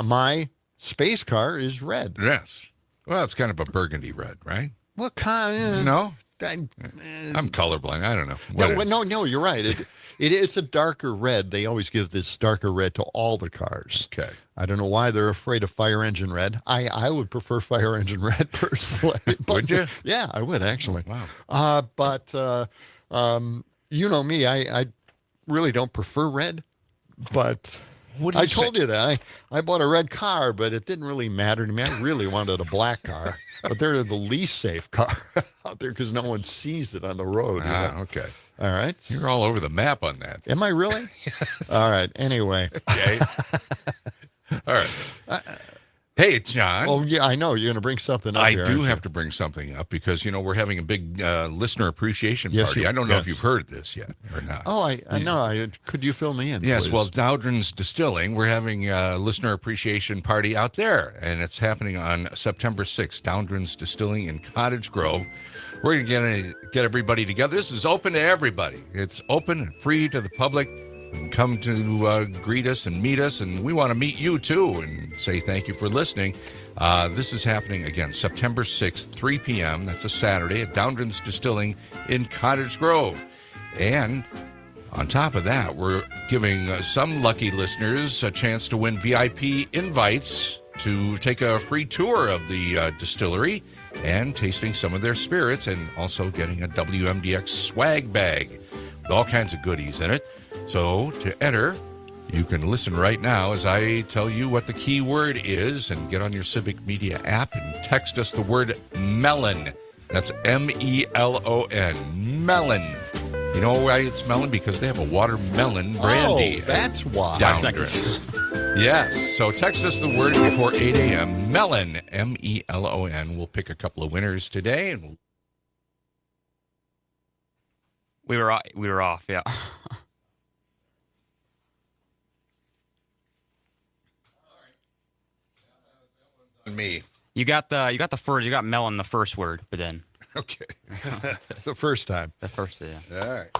my space car is red.
Yes. Well, it's kind of a burgundy red, right?
What kind?
No? I'm colorblind. I don't know.
No, you're right. It's a darker red. They always give this darker red to all the cars.
Okay.
I don't know why they're afraid of fire engine red. I would prefer fire engine red personally.
Would you?
Yeah, I would actually.
Wow.
But you know me, I really don't prefer red. But I told you that. I bought a red car, but it didn't really matter to me. I really wanted a black car. But they're the least safe car out there because no one sees it on the road.
Okay.
All right.
You're all over the map on that.
Am I really? Yes. All right. Anyway.
Okay. All right. Hey, John.
Oh, yeah, I know. You're going to bring something up here,
I do have to bring something up because, we're having a big listener appreciation party. I don't know if you've heard this yet or not.
Oh, I know. Could you fill me in,
Yes,
please?
well, Dowdren's Distilling, we're having a listener appreciation party out there, and it's happening on September 6th, Dowdren's Distilling in Cottage Grove. We're going to get everybody together. This is open to everybody. It's open and free to the public. You can come to greet us and meet us, and we want to meet you too and say thank you for listening. This is happening again September 6th, 3 p.m. That's a Saturday at Dowdren's Distilling in Cottage Grove. And on top of that, we're giving some lucky listeners a chance to win VIP invites to take a free tour of the distillery and tasting some of their spirits, and also getting a WMDX swag bag with all kinds of goodies in it. So to enter, you can listen right now as I tell you what the key word is, and get on your Civic Media app and text us the word melon. That's MELON. Melon. You know why it's melon? Because they have a watermelon brandy.
Oh, that's why.
Dowdren's. Yes. So text us the word before 8 a.m. Melon. MELON. We'll pick a couple of winners today, and
we were off. Yeah.
Me.
You got melon the first word, but then
okay.
The first time.
The first, yeah.
All right.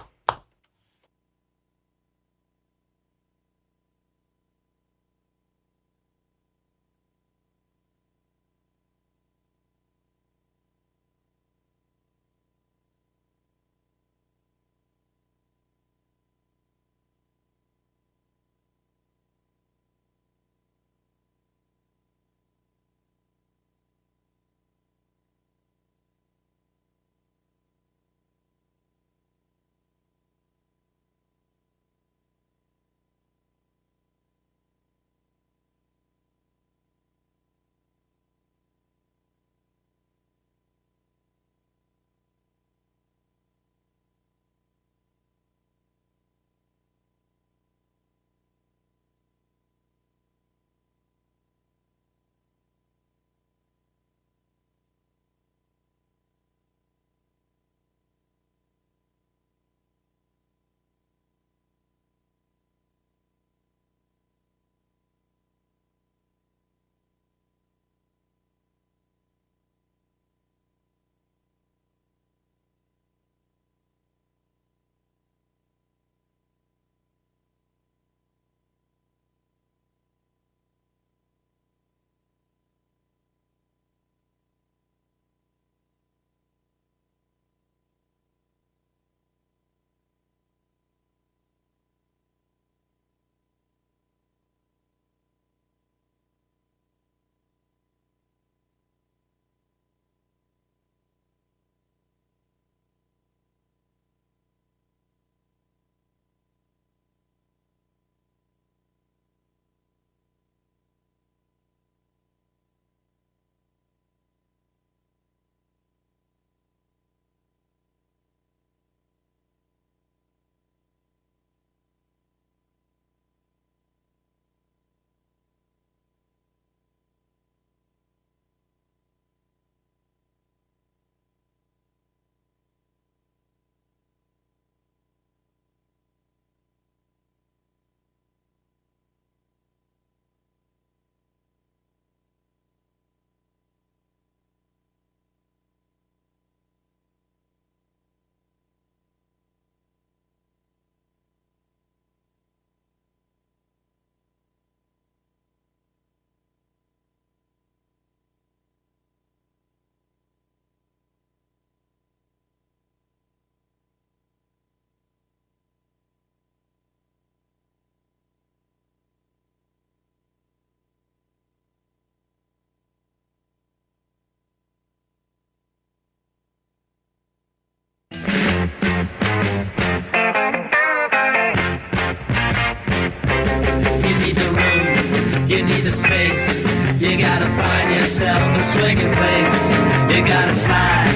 You gotta find yourself a swinging place. You gotta fly,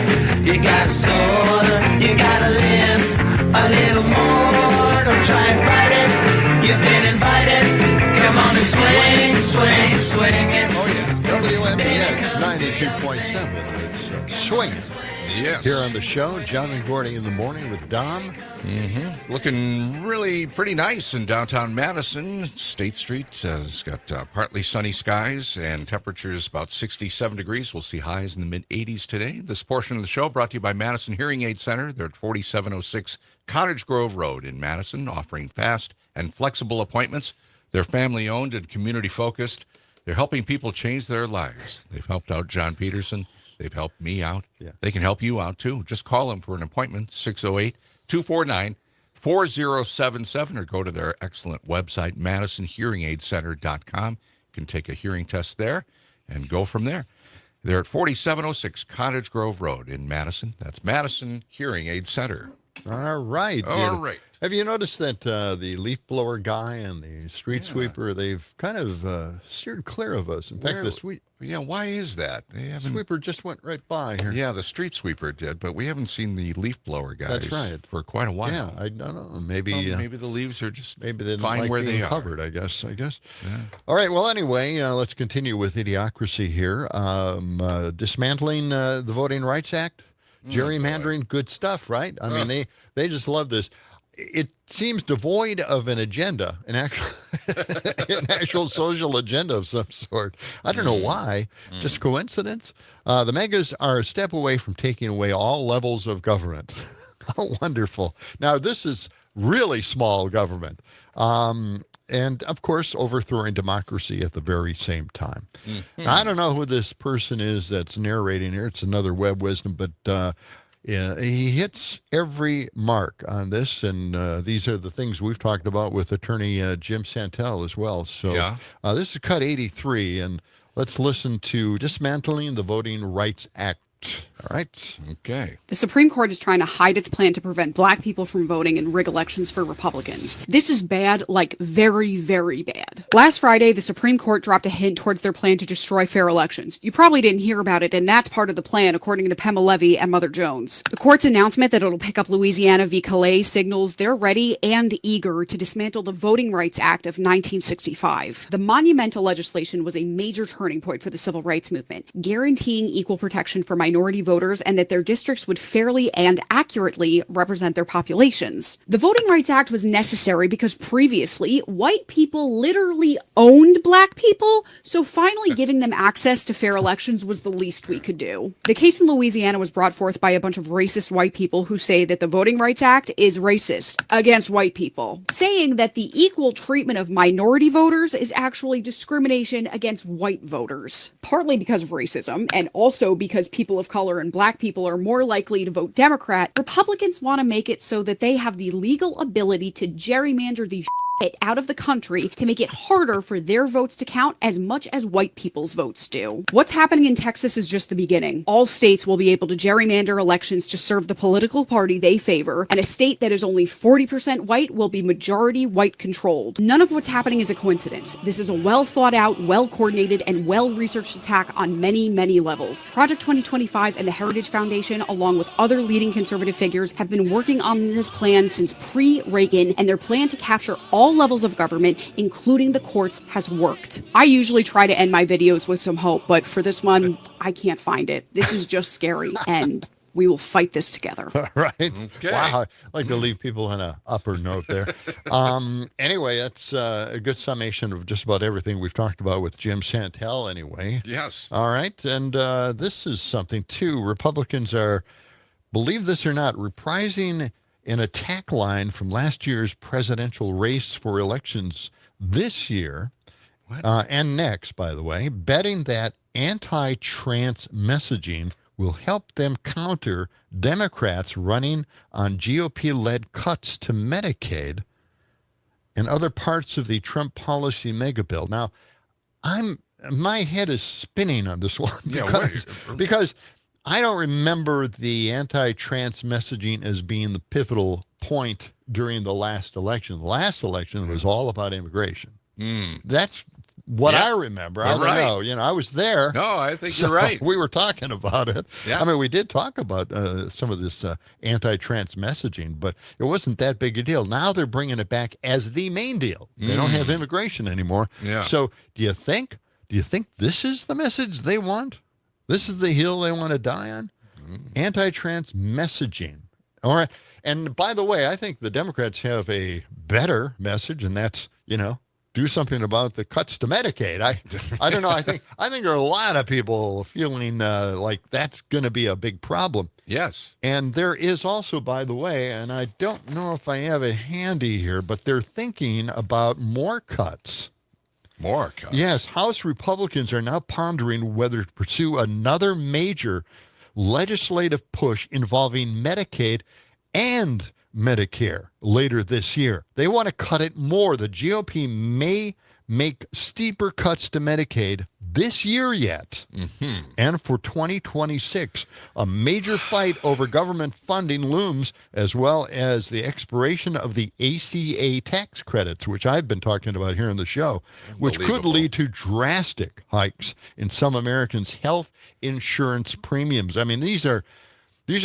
you gotta soar, you gotta live a little more. Don't try and fight it, you've been invited. Come on and swing, swing, swing it.
Oh yeah, WMDX 92.7. It's swinging.
Yes.
Here on the show, John and Gordy in the morning with Dom.
Mm-hmm. Looking really pretty nice in downtown Madison. State Street has got partly sunny skies and temperatures about 67 degrees. We'll see highs in the mid-80s today. This portion of the show brought to you by Madison Hearing Aid Center. They're at 4706 Cottage Grove Road in Madison, offering fast and flexible appointments. They're family-owned and community-focused. They're helping people change their lives. They've helped out John Peterson. They've helped me out.
Yeah.
They can help you out, too. Just call them for an appointment, 608-249-4077, or go to their excellent website, MadisonHearingAidCenter.com. You can take a hearing test there and go from there. They're at 4706 Cottage Grove Road in Madison. That's Madison Hearing Aid Center.
All right.
All right.
Have you noticed that the leaf blower guy and the street sweeper, they've kind of steered clear of us? In fact, this week.
Yeah, why is that?
The sweeper just went right by here.
Yeah, the street sweeper did, but we haven't seen the leaf blower guys.
That's right.
For quite a while.
Yeah, I don't know. Maybe
maybe the leaves are just
maybe they
fine
like
where
being
they are.
covered. I guess.
Yeah.
All right. Well, anyway, let's continue with idiocracy here. Dismantling the Voting Rights Act, gerrymandering, good stuff, right? I mean, they just love this. It seems devoid of an agenda, an actual social agenda of some sort. I don't know why. Just coincidence? The megas are a step away from taking away all levels of government. How wonderful. Now, this is really small government. And, of course, overthrowing democracy at the very same time. Now, I don't know who this person is that's narrating here. It's another web wisdom, but he hits every mark on this, and these are the things we've talked about with attorney Jim Santel as well. So this is cut 83, and let's listen to Dismantling the Voting Rights Act. All right.
Okay.
The Supreme Court is trying to hide its plan to prevent black people from voting and rig elections for Republicans. This is bad, like very, very bad. Last Friday, the Supreme Court dropped a hint towards their plan to destroy fair elections. You probably didn't hear about it, and that's part of the plan, according to Pema Levy and Mother Jones. The court's announcement that it'll pick up Louisiana v. Calais signals they're ready and eager to dismantle the Voting Rights Act of 1965. The monumental legislation was a major turning point for the civil rights movement, guaranteeing equal protection for minority voters and that their districts would fairly and accurately represent their populations. The Voting Rights Act was necessary because previously, white people literally owned black people, so finally giving them access to fair elections was the least we could do. The case in Louisiana was brought forth by a bunch of racist white people who say that the Voting Rights Act is racist against white people, saying that the equal treatment of minority voters is actually discrimination against white voters, partly because of racism and also because people of color and black people are more likely to vote Democrat. Republicans want to make it so that they have the legal ability to gerrymander the shit out of the country to make it harder for their votes to count as much as white people's votes do. What's happening in Texas is just the beginning. All states will be able to gerrymander elections to serve the political party they favor, and a state that is only 40% white will be majority white controlled. None of what's happening is a coincidence. This is a well thought out, well coordinated, and well researched attack on many, many levels. Project 2025 and the Heritage Foundation, along with other leading conservative figures, have been working on this plan since pre-Reagan, and their plan to capture all levels of government, including the courts, has worked. I usually try to end my videos with some hope, but for this one, I can't find it. This is just scary, and we will fight this together.
Right.
Okay.
Wow. I like to leave people on an upper note there. Anyway, that's a good summation of just about everything we've talked about with Jim Santel anyway.
Yes.
All right. And this is something, too. Republicans are, believe this or not, reprising an attack line from last year's presidential race for elections this year and next, by the way, betting that anti-trans messaging will help them counter Democrats running on GOP-led cuts to Medicaid and other parts of the Trump policy megabill. Now, my head is spinning on this one because I don't remember the anti-trans messaging as being the pivotal point during the last election. The last election was all about immigration. That's what I remember. I don't know. You know, I was there.
No, I think you're right.
We were talking about it.
Yeah.
I mean, we did talk about some of this anti-trans messaging, but it wasn't that big a deal. Now they're bringing it back as the main deal. They don't have immigration anymore.
Yeah.
So do you think this is the message they want? This is the hill they want to die on? Anti-trans messaging. All right. And by the way, I think the Democrats have a better message, and that's, you know, do something about the cuts to Medicaid. I don't know. I think there are a lot of people feeling like that's going to be a big problem.
Yes.
And there is also, by the way, and I don't know if I have it handy here, but they're thinking about more cuts.
More cuts.
Yes. House Republicans are now pondering whether to pursue another major legislative push involving Medicaid and Medicare later this year. They want to cut it more. The GOP may make steeper cuts to Medicaid this year yet. And for 2026, a major fight over government funding looms, as well as the expiration of the ACA tax credits, which I've been talking about here on the show, which could lead to drastic hikes in some Americans' health insurance premiums. I mean, these are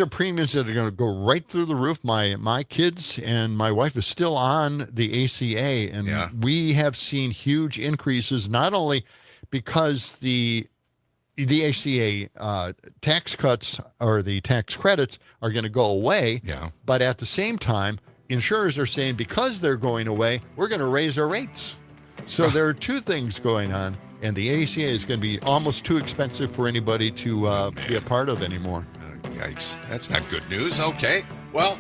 premiums that are going to go right through the roof. My kids and my wife is still on the ACA, and we have seen huge increases, not only because the ACA tax cuts or the tax credits are going to go away, but at the same time, insurers are saying because they're going away, we're going to raise our rates. So there are two things going on, and the ACA is going to be almost too expensive for anybody to be a part of anymore.
Yikes. That's not good news. Okay. Well,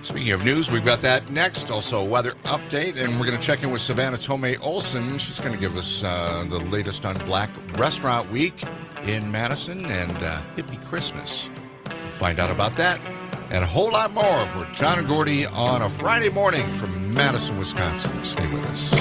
speaking of news, we've got that next. Also, a weather update, and we're going to check in with Savannah Tomei Olson. She's going to give us the latest on Black Restaurant Week in Madison and Hippie Christmas. We'll find out about that and a whole lot more for John and Gordy on a Friday morning from Madison, Wisconsin. Stay with us.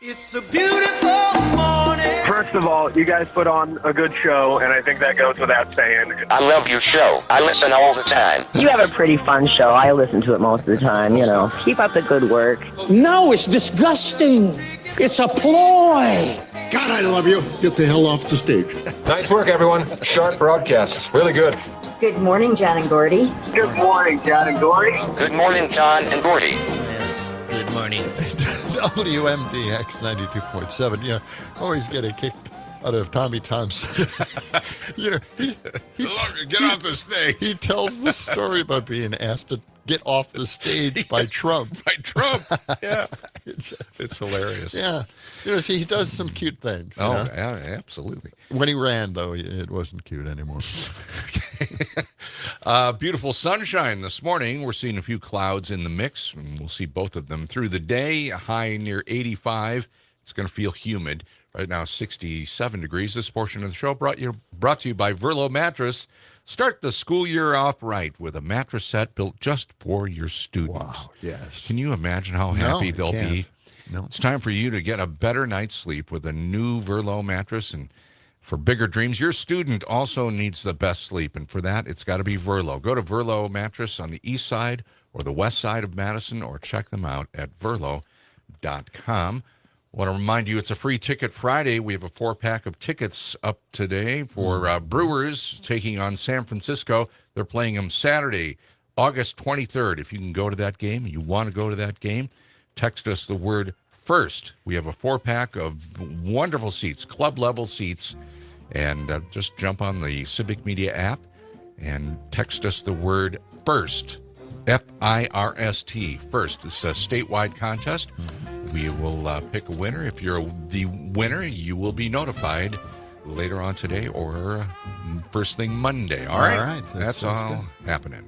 It's a beautiful morning.
First of all, you guys put on a good show, and I think that goes without saying.
I love your show. I listen all the time.
You have a pretty fun show. I listen to it most of the time, you know. Keep up the good work.
No, it's disgusting. It's a ploy.
God, I love you. Get the hell off the stage.
Nice work, everyone. Sharp broadcast. Really good.
Good morning, John and Gordy.
Good morning, John and Gordy.
Good morning, John and Gordy.
Yes, good morning. WMDX 92.7. Yeah, always get a kick out of Tommy Thompson. You know,
Get off this thing.
he tells the story about being asked to get off the stage by Trump.
By Trump. Yeah.
It's
hilarious.
Yeah. You know, see, he does some cute things. you
Oh,
know?
yeah, absolutely.
When he ran, though, it wasn't cute anymore.
Beautiful sunshine this morning. We're seeing a few clouds in the mix, and we'll see both of them through the day. A high near 85. It's going to feel humid. Right now, 67 degrees. This portion of the show brought to you by Verlo Mattress. Start the school year off right with a mattress set built just for your students.
Wow, yes.
Can you imagine how happy
No,
they'll
can't.
be?
No.
It's time for you to get a better night's sleep with a new Verlo mattress. And for bigger dreams, your student also needs the best sleep. And for that, it's got to be Verlo. Go to Verlo Mattress on the east side or the west side of Madison, or check them out at verlo.com. I want to remind you, it's a free ticket Friday. We have a 4-pack of tickets up today for Brewers taking on San Francisco. They're playing them Saturday, August 23rd. If you can go to that game, you want to go to that game, text us the word FIRST. We have a 4-pack of wonderful seats, club-level seats, and just jump on the Civic Media app and text us the word FIRST, F-I-R-S-T, FIRST. It's a statewide contest. We will pick a winner. If you're the winner, you will be notified later on today or first thing Monday. All right. That's all good.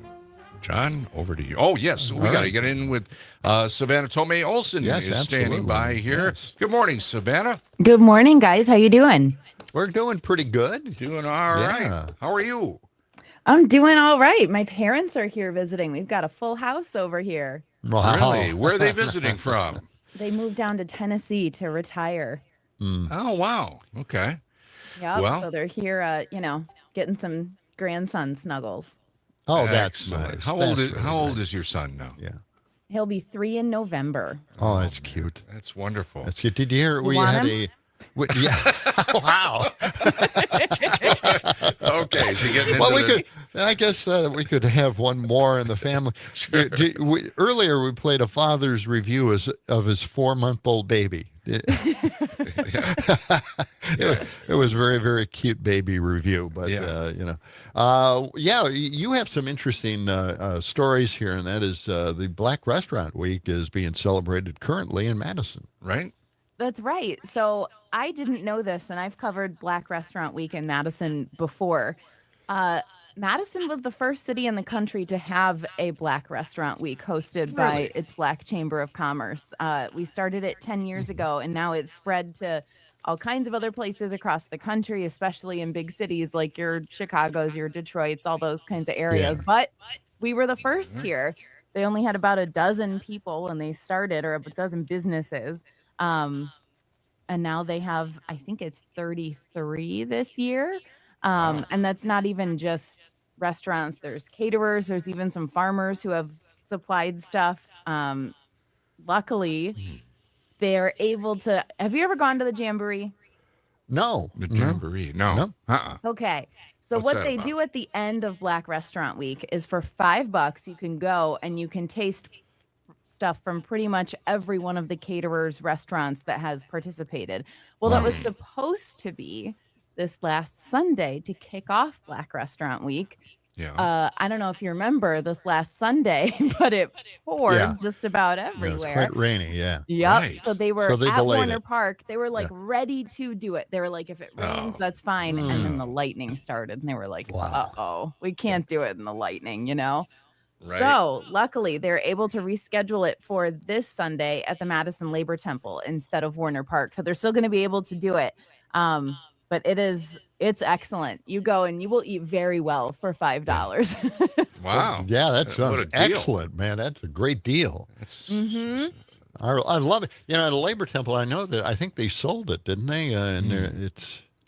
John, over to you. Oh, yes. We got to get in with Savannah Tomei Olson is standing by here. Yes. Good morning, Savannah.
Good morning, guys. How you doing?
We're doing pretty good.
Doing all right. How are you?
I'm doing all right. My parents are here visiting. We've got a full house over here.
Wow.
Really? Where are they visiting from?
They moved down to Tennessee to retire.
Oh, wow. Okay.
Yep.
Well,
So they're here, getting some grandson snuggles.
Oh, that's
excellent.
nice.
How old is your son now?
Yeah.
He'll be 3 in November.
Oh, that's cute.
That's wonderful.
That's cute. Did you hear
You want
had
him?
Yeah. Wow.
Okay. Is he getting
Well,
into
I guess we could have one more in the family. Earlier, we played a father's review of his 4-month-old baby. It was very, very cute baby review, but you have some interesting stories here, and that is the Black Restaurant Week is being celebrated currently in Madison, right?
That's right. So I didn't know this, and I've covered Black Restaurant Week in Madison before. Madison was the first city in the country to have a Black Restaurant Week hosted by its Black Chamber of Commerce. We started it 10 years ago, and now it's spread to all kinds of other places across the country, especially in big cities like your Chicago's, your Detroit's, all those kinds of areas.
Yeah.
But we were the first here. They only had about a dozen people when they started, or a dozen businesses. And now they have, I think it's 33 this year. And that's not even just restaurants. There's caterers. There's even some farmers who have supplied stuff. Luckily, they're able to. Have you ever gone to the Jamboree?
No.
The Jamboree? No.
Okay. So
What's
what
that
they
about?
do at the end of Black Restaurant Week is for $5, you can go and you can taste stuff from pretty much every one of the caterers' restaurants that has participated. Well, that was supposed to be this last Sunday to kick off Black Restaurant Week.
Yeah.
I don't know if you remember this last Sunday, but it poured
Yeah.
just about
Yeah, it was
everywhere.
quite rainy, yeah.
Yep. So they were
So they
at
delayed
Warner
it.
Park. They were like ready to do it. They were like, if it rains, that's fine. And then the lightning started, and they were like, uh-oh, we can't do it in the lightning,
Right.
So luckily, they're able to reschedule it for this Sunday at the Madison Labor Temple instead of Warner Park. So they're still going to be able to do it. But it's excellent. You go and you will eat very well for $5.
Wow.
Yeah, that
What
sounds
a deal.
excellent, man. That's a great deal.
That's
I love it. You know, at a Labor Temple, I know that I think they sold it, didn't they? And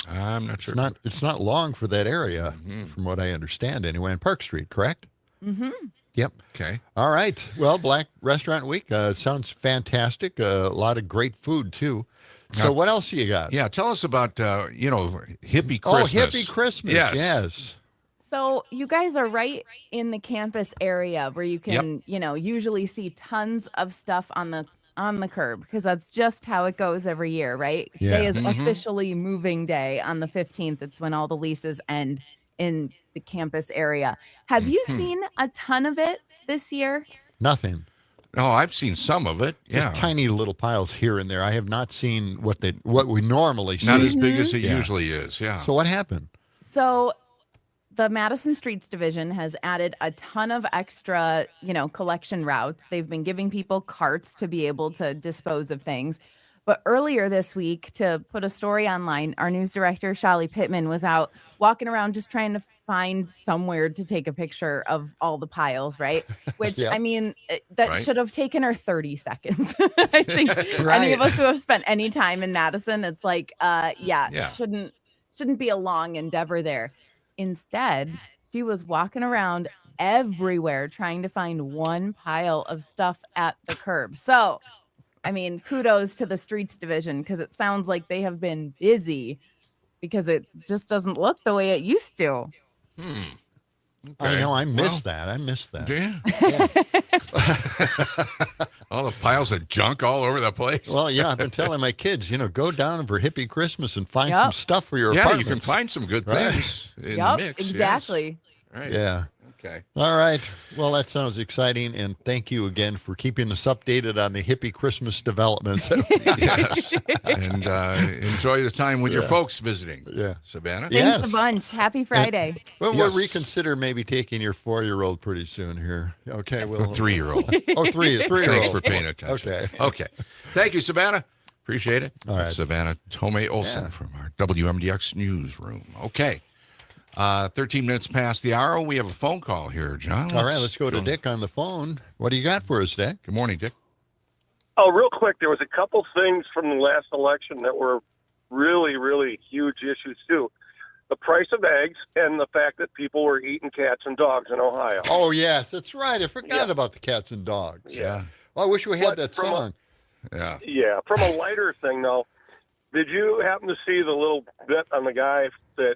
I'm not sure.
It's not long for that area, from what I understand, anyway. On Park Street, correct?
Mm-hmm.
Yep.
Okay.
All right. Well, Black Restaurant Week sounds fantastic. A lot of great food too. So, what else do you got?
Yeah, tell us about Hippie Christmas.
Oh, Hippie Christmas. Yes.
So you guys are right in the campus area where you can, usually see tons of stuff on the curb, because that's just how it goes every year, right?
Yeah.
Today is officially moving day on the 15th. It's when all the leases end in the campus area. Have you seen a ton of it this year?
Nothing.
Oh, I've seen some of it. Yeah.
Just tiny little piles here and there. I have not seen what we normally see.
Not as big as it usually is. Yeah.
So what happened?
So the Madison Streets Division has added a ton of extra, collection routes. They've been giving people carts to be able to dispose of things. But earlier this week, to put a story online, our news director, Shali Pittman, was out walking around just trying to find somewhere to take a picture of all the piles, right? Which,
Yep.
I mean, that
Right.
should have taken her 30 seconds. I think any of us who have spent any time in Madison, it's like, shouldn't be a long endeavor there. Instead, she was walking around everywhere trying to find one pile of stuff at the curb. So, I mean, kudos to the Streets Division, because it sounds like they have been busy, because it just doesn't look the way it used to.
I know. I missed that.
Yeah. All the piles of junk all over the place.
Well, yeah, I've been telling my kids, go down for Hippie Christmas and find
Yep.
some stuff for your
Yeah,
apartments.
you can find some good
Right.
things in
Yep,
the mix. yes.
exactly.
Right.
Yeah.
Okay.
All right. Well, that sounds exciting, and thank you again for keeping us updated on the Hippie Christmas developments.
Yes. And enjoy the time with your folks visiting.
Yeah.
Savannah?
Yeah.
Thanks a bunch. Happy Friday.
Well,
Yes.
we'll reconsider maybe taking your 4-year-old pretty soon here. Okay.
The
We'll
3-year-old.
Oh, three-year-old.
Thanks for paying attention.
Okay.
Okay. Thank you, Savannah. Appreciate it.
All right.
Savannah Tomei Olson from our WMDX newsroom. Okay. 13 minutes past the hour. We have a phone call here, John.
All right. Let's go to Dick on the phone. What do you got for us, Dick?
Good morning, Dick.
Oh, real quick, there was a couple things from the last election that were really, really huge issues, too. The price of eggs and the fact that people were eating cats and dogs in Ohio.
Oh, yes. That's right. I forgot about the cats and dogs.
Yeah.
Well, I wish we had that song.
Yeah.
Yeah. From a lighter thing, though, did you happen to see the little bit on the guy that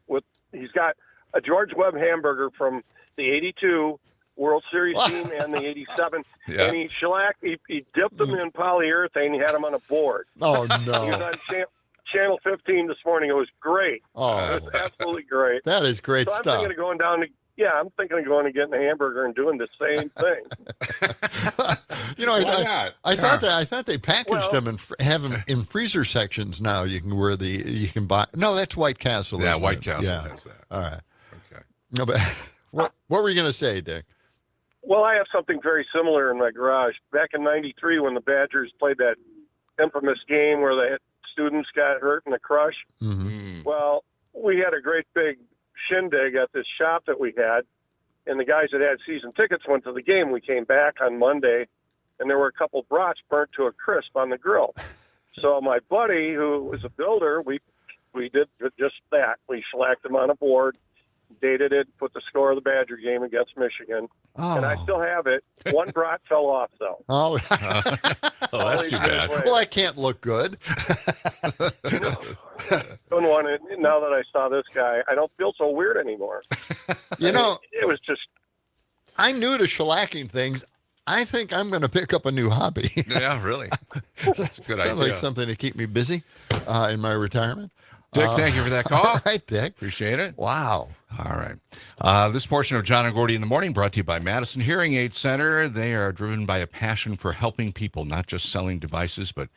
he's got a George Webb hamburger from the 82 World Series team and the 87,
Yeah.
and he dipped them in polyurethane. He had them on a board.
Oh,
He was
no.
on Channel 15 this morning. It was great.
Oh,
It was absolutely great.
that is great
So I'm
stuff.
thinking of going down to I'm thinking of going and getting a hamburger and doing the same thing.
Why not?
I thought they packaged them and have them in freezer sections now. You can buy. No, that's White Castle.
Yeah,
isn't
White
it?
Castle
Yeah.
has that.
All right.
Okay.
No, but what were you going to say, Dick?
Well, I have something very similar in my garage. Back in '93, when the Badgers played that infamous game where the students got hurt in the crush, well, we had a great big shindig at this shop that we had, and the guys that had season tickets went to the game. We came back on Monday, and there were a couple brats burnt to a crisp on the grill. So my buddy, who was a builder, we did just that. We shellacked them on a board, dated it, put the score of the Badger game against Michigan, and I still have it. One brat fell off, though.
Oh,
Oh, that's too bad.
well, that can't look good.
Don't want it. Now that I saw this guy, I don't feel so weird anymore.
You know,
it was just.
I'm new to shellacking things. I think I'm going to pick up a new hobby.
Yeah, really. That's a good
Sounds
idea.
like something to keep me busy in my retirement.
Dick, thank you for that call.
All right, Dick.
Appreciate it.
Wow.
All right. This portion of John and Gordy in the Morning brought to you by Madison Hearing Aid Center. They are driven by a passion for helping people, not just selling devices, but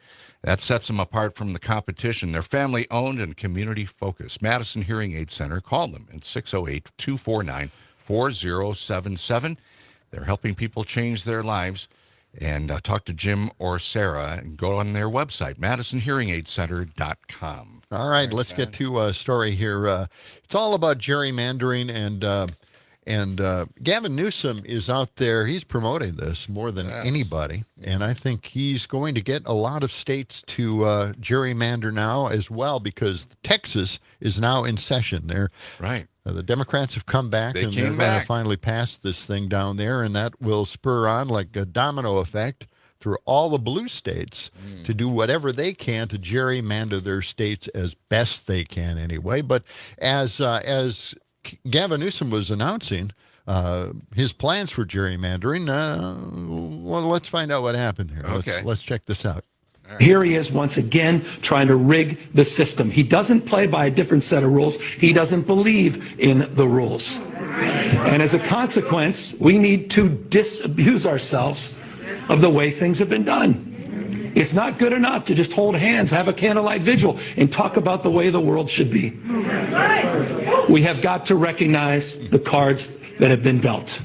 that sets them apart from the competition. They're family-owned and community-focused. Madison Hearing Aid Center. Call them at 608-249-4077. They're helping people change their lives. And talk to Jim or Sarah and go on their website, MadisonHearingAidCenter.com.
All right, let's get to a story here. It's all about gerrymandering, and And Gavin Newsom is out there. He's promoting this more than anybody. And I think he's going to get a lot of states to gerrymander now as well, because Texas is now in session there.
Right.
The Democrats have come back, and they're going to finally pass this thing down there, and that will spur on like a domino effect through all the blue states to do whatever they can to gerrymander their states as best they can anyway. But as Gavin Newsom was announcing his plans for gerrymandering, well, let's find out what happened here.
Okay.
Let's check this out.
Here he is once again trying to rig the system. He doesn't play by a different set of rules. He doesn't believe in the rules. And as a consequence, we need to disabuse ourselves of the way things have been done. It's not good enough to just hold hands, have a candlelight vigil, and talk about the way the world should be. We have got to recognize the cards that have been dealt.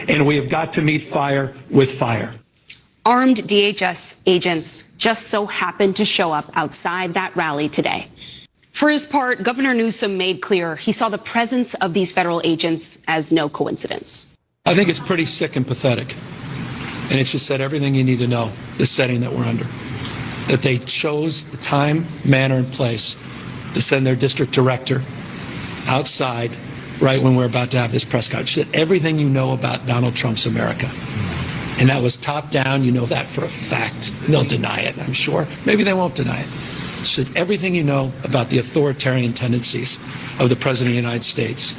And we have got to meet fire with fire.
Armed DHS agents just so happened to show up outside that rally today. For his part, Governor Newsom made clear he saw the presence of these federal agents as no coincidence.
I think it's pretty sick and pathetic. And it's just said everything you need to know, the setting that we're under. That they chose the time, manner, and place to send their district director outside right when we're about to have this press conference. She said everything you know about Donald Trump's America. And that was top down. You know that for a fact. And they'll deny it, I'm sure. Maybe they won't deny it. She said everything you know about the authoritarian tendencies of the President of the United States.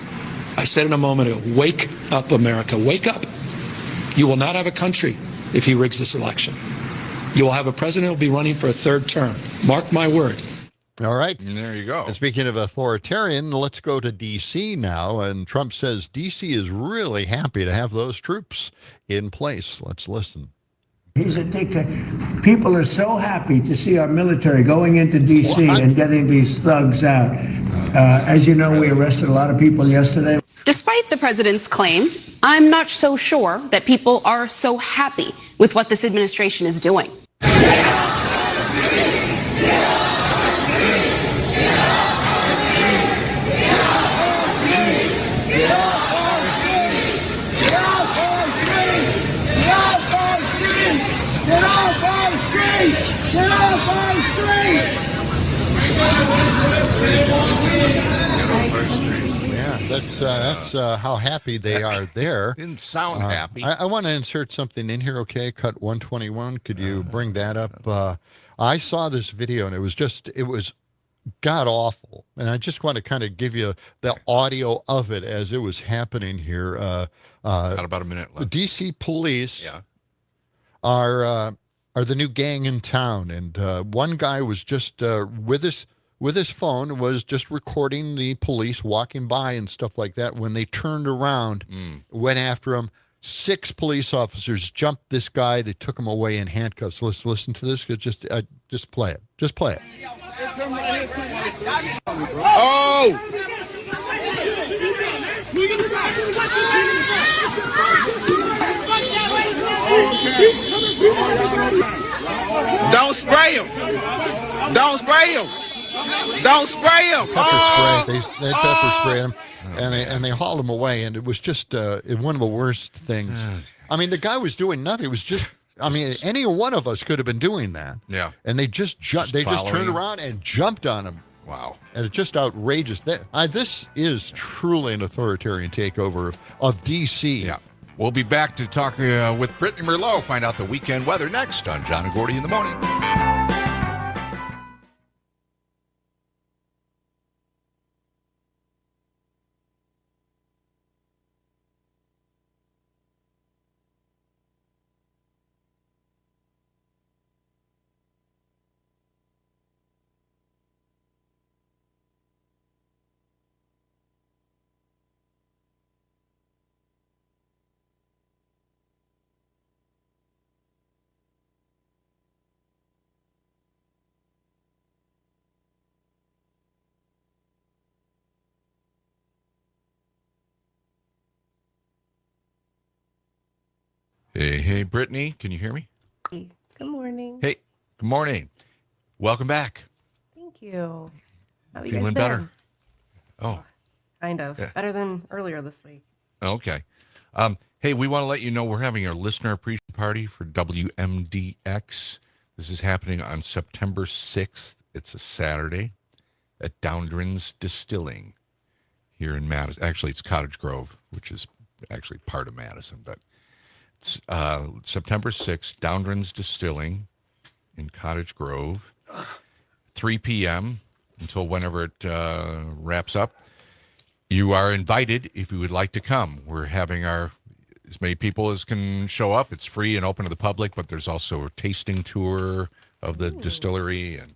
I said it a moment ago, wake up, America, wake up. You will not have a country if he rigs this election. You will have a president who will be running for a third term. Mark my word.
All right.
And there you go.
And speaking of authoritarian, let's go to D.C. now. And Trump says D.C. is really happy to have those troops in place. Let's listen.
He's a dictator. People are so happy to see our military going into D.C. and getting these thugs out. As you know, we arrested a lot of people yesterday.
Despite the president's claim, I'm not so sure that people are so happy with what this administration is doing.
Yeah, that's how happy they are there.
Didn't sound happy.
I want to insert something in here, okay? Cut 121. Could you bring that up? I saw this video, and it was god awful. And I just want to kind of give you the audio of it as it was happening here.
Got about a minute left.
The D.C. police are the new gang in town, and one guy was just with his phone, was just recording the police walking by and stuff like that. When they turned around, went after him, 6 police officers jumped this guy. They took him away in handcuffs. Let's listen to this. Just play it. Just play it.
Oh! Don't spray him! Don't spray him! Don't spray him!
Pepper spray. They pepper sprayed him, and they hauled him away. And it was just one of the worst things. I mean, the guy was doing nothing. It was just. I mean, any one of us could have been doing that.
Yeah.
And they just turned around and jumped on him.
Wow.
And it's just outrageous. This is truly an authoritarian takeover of D.C.
Yeah. We'll be back to talk with Brittany Merlot, find out the weekend weather next on John and Gordy in the Morning. Hey, Brittany, can you hear me?
Good morning.
Hey, good morning. Welcome back.
Thank you. How have you
Feeling
guys
better?
been?
Oh.
Kind of.
Yeah.
Better than earlier this week.
Okay. Hey, we want to let you know we're having our listener appreciation party for WMDX. This is happening on September 6th. It's a Saturday at Downdren's Distilling here in Madison. Actually, it's Cottage Grove, which is actually part of Madison, but it's September 6th, Downdren's Distilling in Cottage Grove, 3 p.m. until whenever it wraps up. You are invited if you would like to come. We're having as many people as can show up. It's free and open to the public, but there's also a tasting tour of the distillery and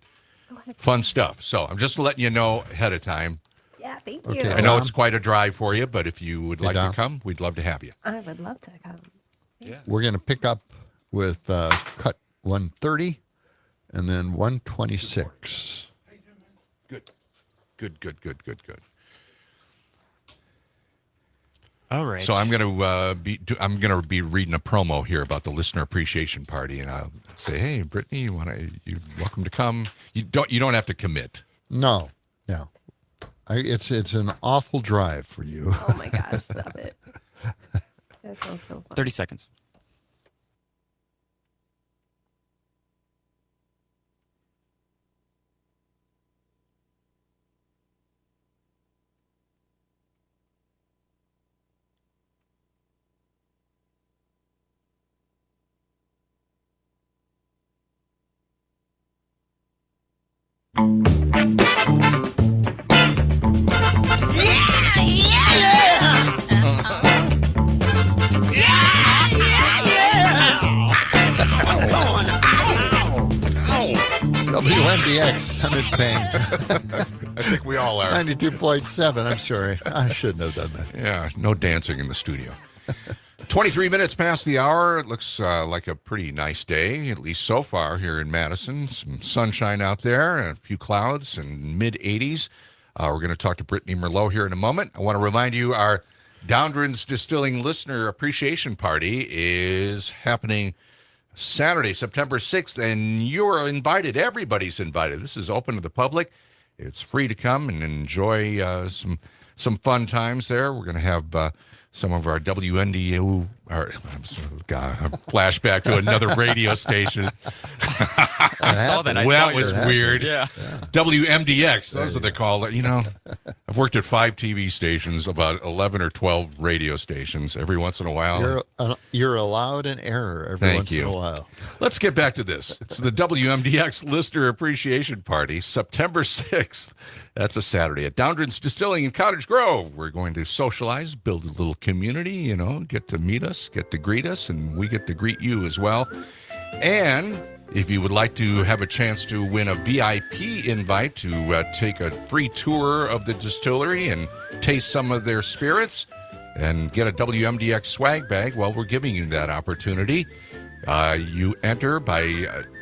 fun stuff. So I'm just letting you know ahead of time.
Yeah, thank
Okay.
you.
I know it's quite a drive for you, but if you would like to come, we'd love to have you.
I would love to come.
Yeah.
We're going to pick up with cut 130 and then 126.
Good.
All right.
So I'm going to be reading a promo here about the listener appreciation party, and I'll say, "Hey, Brittany, you're welcome to come. You don't have to commit."
No. It's an awful drive for you.
Oh my gosh, stop it. That sounds so fun.
30 seconds.
WMDX, I'm in pain.
I think we all are.
92.7, I'm sorry. I shouldn't have done that.
Yeah, no dancing in the studio. 23 minutes past the hour. It looks like a pretty nice day, at least so far here in Madison. Some sunshine out there and a few clouds and mid-80s. We're going to talk to Brittany Merlot here in a moment. I want to remind you our Downdren's Distilling Listener Appreciation Party is happening Saturday, September 6th, and you're invited. Everybody's invited. This is open to the public. It's free to come and enjoy some fun times there. We're going to have some of our WNDU, a flashback to another radio station.
I saw that.
That was weird.
Yeah.
WMDX, that's what they call it. You know, I've worked at 5 TV stations, about 11 or 12 radio stations every once in a while.
You're allowed an error every once in a while.
Let's get back to this. It's the WMDX Listener Appreciation Party, September 6th. That's a Saturday at Downdren's Distilling in Cottage Grove. We're going to socialize, build a little community, you know, get to meet us, get to greet us, and we get to greet you as well. And if you would like to have a chance to win a VIP invite to take a free tour of the distillery and taste some of their spirits and get a WMDX swag bag, well, we're giving you that opportunity. You enter by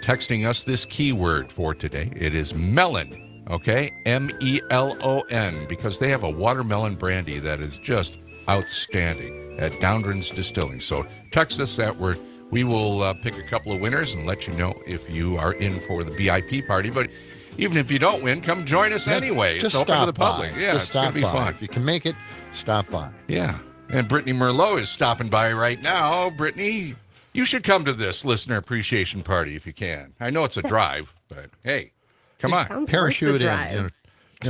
texting us this keyword for today. It is melon. Okay, MELON, because they have a watermelon brandy that is just outstanding at Downdren's Distilling. So text us that word. We will pick a couple of winners and let you know if you are in for the VIP party. But even if you don't win, come join us anyway.
Just
it's open to the
stop
public.
by.
Yeah,
Just
it's going to be
stop by.
fun.
If you can make it, stop by.
Yeah, and Brittany Merlot is stopping by right now. Brittany, you should come to this listener appreciation party if you can. I know it's a drive, but hey. Come on,
parachute in,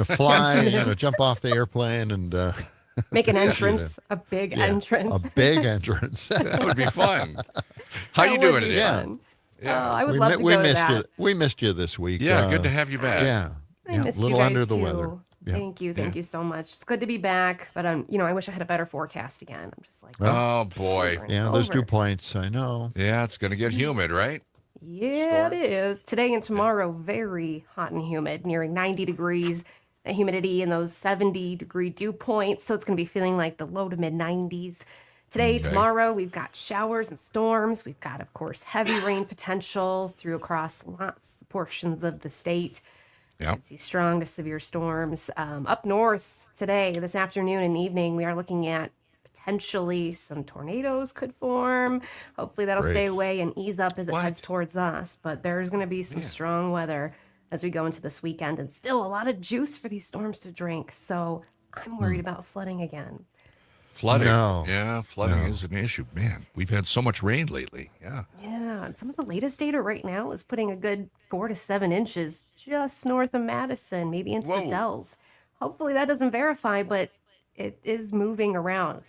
fly, jump off the airplane and
make an entrance, a big entrance.
A big entrance.
That would be fun. How you doing today?
Yeah. I would love to go to that.
We missed you this week.
Yeah, good to have you back.
Yeah.
I missed
a little
you guys
under the
too.
weather. Yeah.
Thank you so much. It's good to be back, but I wish I had a better forecast again. I'm just like,
oh boy.
Yeah, there's dew points. I know.
Yeah, it's going to get humid, right?
Yeah, it is. Today and tomorrow, very hot and humid, nearing 90 degrees. The humidity in those 70-degree dew points, so it's going to be feeling like the low to mid 90s. Today, tomorrow, we've got showers and storms. We've got, of course, heavy rain potential across lots of portions of the state.
Yep.
See strong to severe storms. Up north today, this afternoon and evening, we are looking at potentially some tornadoes could form. Hopefully that'll stay away and ease up as it heads towards us. But there's going to be some strong weather as we go into this weekend, and still a lot of juice for these storms to drink. So I'm worried about flooding again.
Flooding.
No.
Yeah, flooding is an issue. Man, we've had so much rain lately. Yeah.
Yeah, and some of the latest data right now is putting a good 4 to 7 inches just north of Madison, maybe into the Dells. Hopefully that doesn't verify, but it is moving around.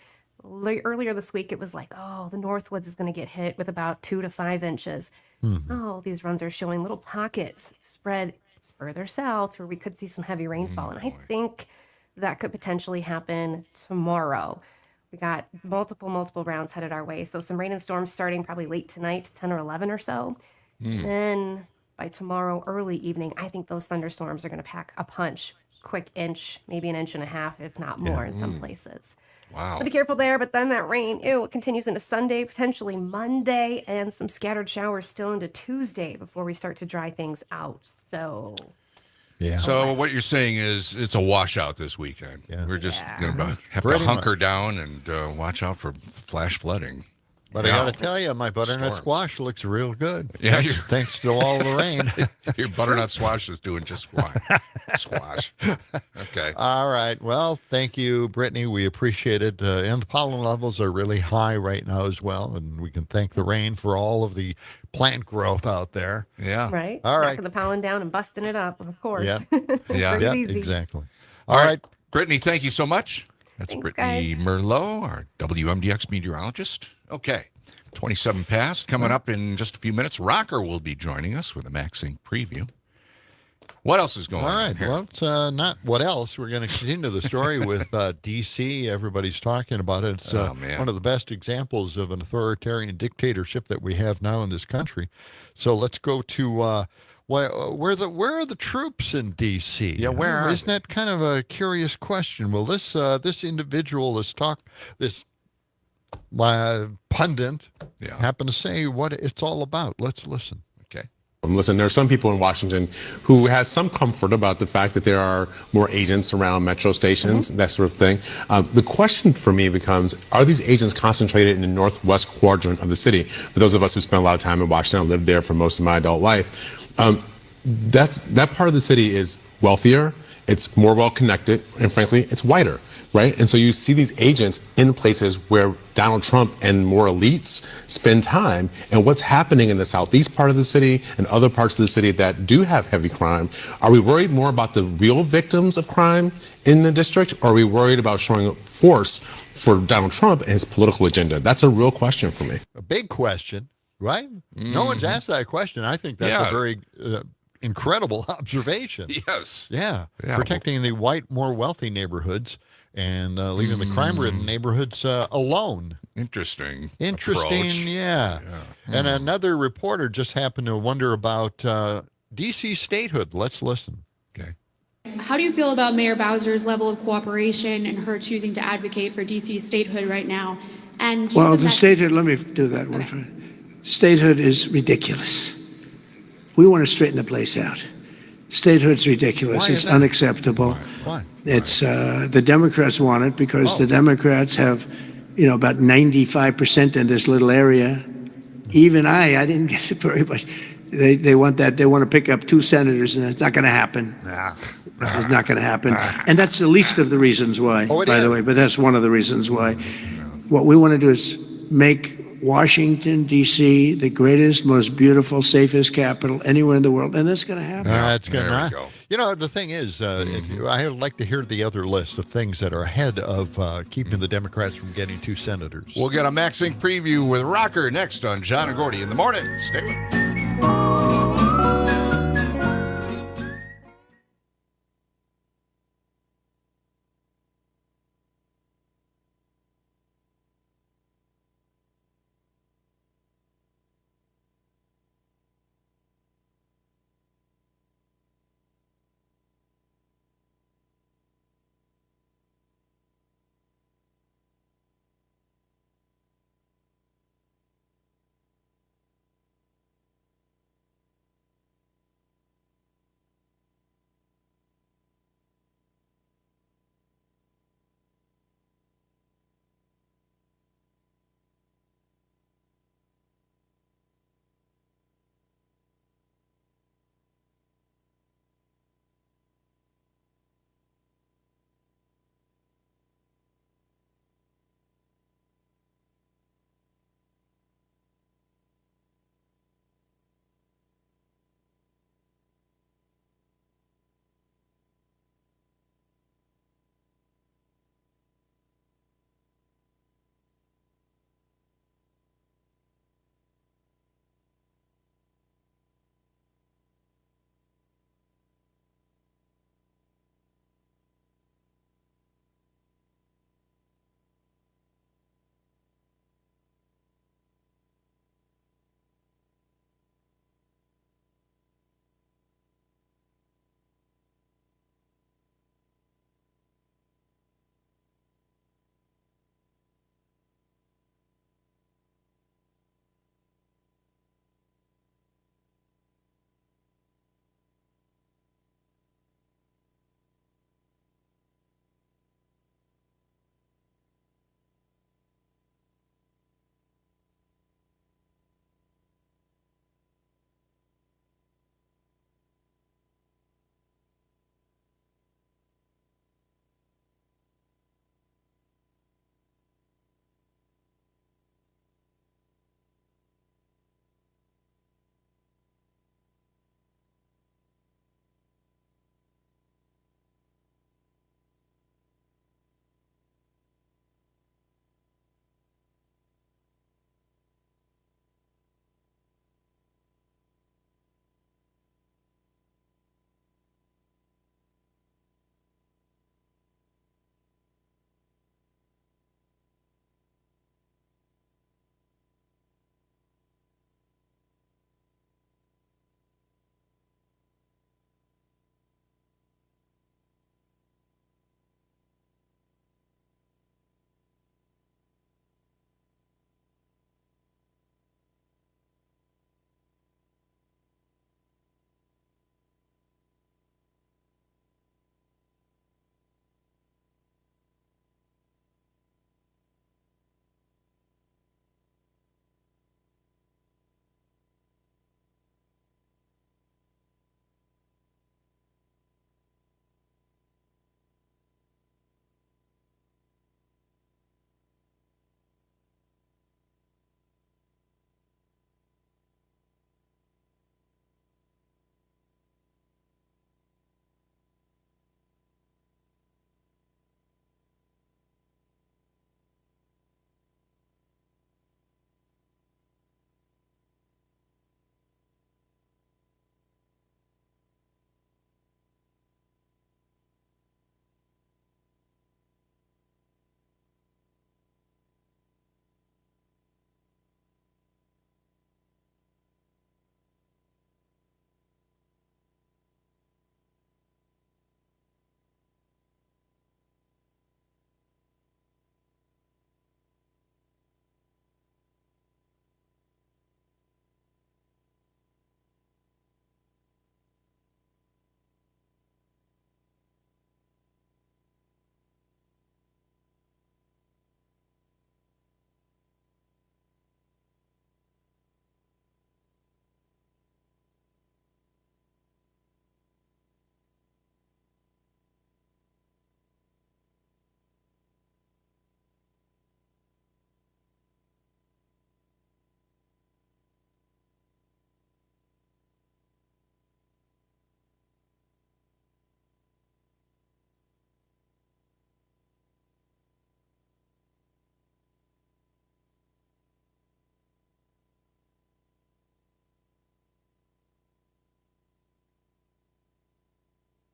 Earlier this week, it was like, oh, the Northwoods is going to get hit with about 2 to 5 inches. Oh, these runs are showing little pockets spread further south where we could see some heavy rainfall. And I think that could potentially happen tomorrow. We got multiple rounds headed our way. So some rain and storms starting probably late tonight, 10 or 11 or so. And then by tomorrow, early evening, I think those thunderstorms are going to pack a punch. Quick inch, maybe an inch and a half, if not more in some places.
Wow.
So be careful there. But then that rain, it continues into Sunday, potentially Monday, and some scattered showers still into Tuesday before we start to dry things out. So...
Yeah.
So what you're saying is it's a washout this weekend. Yeah. We're just going to have to hunker down and watch out for flash flooding.
But I got to tell you, my butternut squash looks real good.
Yeah,
thanks to all the rain.
Your butternut squash is doing just fine. Squash. Okay.
All right. Well, thank you, Brittany. We appreciate it. And the pollen levels are really high right now as well. And we can thank the rain for all of the plant growth out there.
Yeah.
Right.
All right.
Knocking the pollen down and busting it up, of course.
Yeah.
Yeah.
Exactly.
All right. Brittany, thank you so much. That's
Thanks,
Brittany
guys.
Merlot, our WMDX meteorologist. Okay. 27 past. Coming up in just a few minutes, Rocker will be joining us with a MaxSync preview. What else is going on?
All right.
Here?
Well, it's not what else. We're going to continue the story with D.C. Everybody's talking about it. It's one of the best examples of an authoritarian dictatorship that we have now in this country. So let's go to where are the troops in D.C.?
Yeah, where are
Isn't that kind of a curious question? Well, this individual, this pundit, happened to say what it's all about. Let's listen.
Okay.
Listen, there are some people in Washington who has some comfort about the fact that there are more agents around metro stations, that sort of thing. The question for me becomes, are these agents concentrated in the northwest quadrant of the city? For those of us who spent a lot of time in Washington, I lived there for most of my adult life. That part of the city is wealthier, it's more well connected, and frankly, it's whiter. Right? And so you see these agents in places where Donald Trump and more elites spend time. And what's happening in the southeast part of the city and other parts of the city that do have heavy crime, are we worried more about the real victims of crime in the district? Or are we worried about showing force for Donald Trump and his political agenda? That's a real question for me.
A big question, right? No one's asked that question. I think that's a very incredible observation.
Yes.
Yeah. Protecting the white, more wealthy neighborhoods and leaving the crime-ridden neighborhoods alone.
Interesting.
Approach. Yeah. And another reporter just happened to wonder about D.C. statehood. Let's listen.
Okay.
How do you feel about Mayor Bowser's level of cooperation and her choosing to advocate for D.C. statehood right now? And
well, the statehood, let me do that one for statehood is ridiculous. We want to straighten the place out. Statehood's ridiculous. It's unacceptable.
Why?
It's the Democrats want it because the Democrats have, about 95% in this little area. Even I didn't get it very much. They want that. They want to pick up 2 senators, and it's not going to happen. It's not going to happen. And that's the least of the reasons why, by the way. But that's one of the reasons why. What we want to do is make Washington, D.C., the greatest, most beautiful, safest capital anywhere in the world. And that's going to happen.
That's going to happen. The thing is, I'd like to hear the other list of things that are ahead of keeping the Democrats from getting 2 senators.
We'll get a MaxSync preview with Rocker next on John and Gordy in the morning. Stay with us.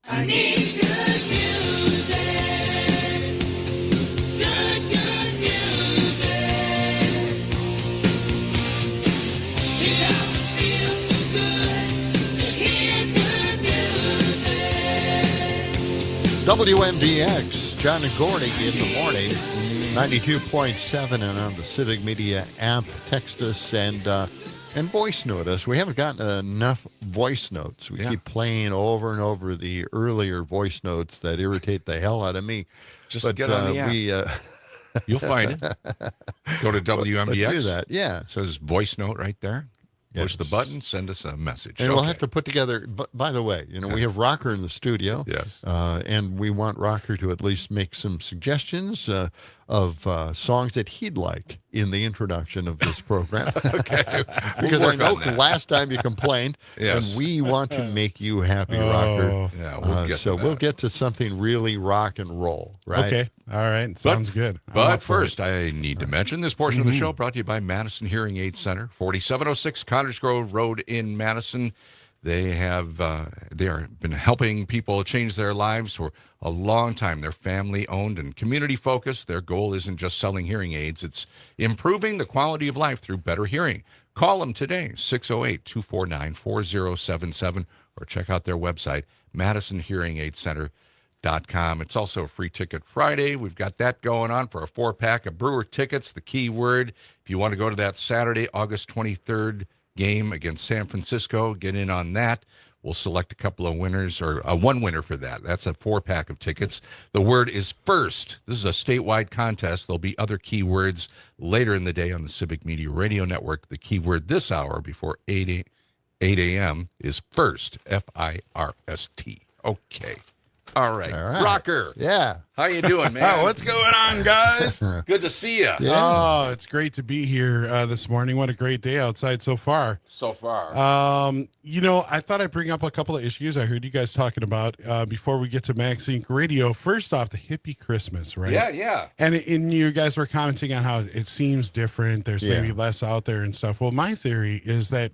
I need good music. Good music. It always feels so good to hear good music.
WMDX, John and Gordy in the morning, 92.7, and on the Civic Media app. Text us and voice note us. We haven't gotten enough voice notes. We keep playing over and over the earlier voice notes that irritate the hell out of me.
Just get on the app. You'll find it. Go to WMDX.
Do that. Yeah.
It says voice note right there. Push the button, send us a message.
And we'll have to put together, by the way, we have Rocker in the studio.
Yes.
And we want Rocker to at least make some suggestions of songs that he'd like in the introduction of this program.
Okay.
Because I know last time you complained, and we want to make you happy, Rocker.
Yeah, we'll get
so
to
we'll
that.
get to something really rock and roll, right?
Okay. All right. Sounds good. I'm
But
up for
first, I need to mention this portion of the show brought to you by Madison Hearing Aid Center, 4706 Cottage Grove Road in Madison. They have been helping people change their lives for a long time. They're family-owned and community-focused. Their goal isn't just selling hearing aids. It's improving the quality of life through better hearing. Call them today, 608-249-4077, or check out their website, MadisonHearingAidCenter.com. It's also a free ticket Friday. We've got that going on for a 4-pack of Brewer tickets. The key word, if you want to go to that Saturday, August 23rd game against San Francisco, get in on that. We'll select a couple of winners, or one winner for that. That's a 4-pack of tickets. The word is first. This is a statewide contest. There'll be other keywords later in the day on the Civic Media Radio Network. The keyword this hour before 8 a.m. is first, F-I-R-S-T. Okay. All right. Rocker.
Yeah.
How you doing, man?
Oh, what's going on, guys?
Good to see you.
Oh, it's great to be here this morning. What a great day outside so far.
So far.
I thought I'd bring up a couple of issues I heard you guys talking about before we get to Max Inc. Radio. First off, the hippie Christmas, right?
Yeah.
And you guys were commenting on how it seems different. There's maybe less out there and stuff. Well, my theory is that,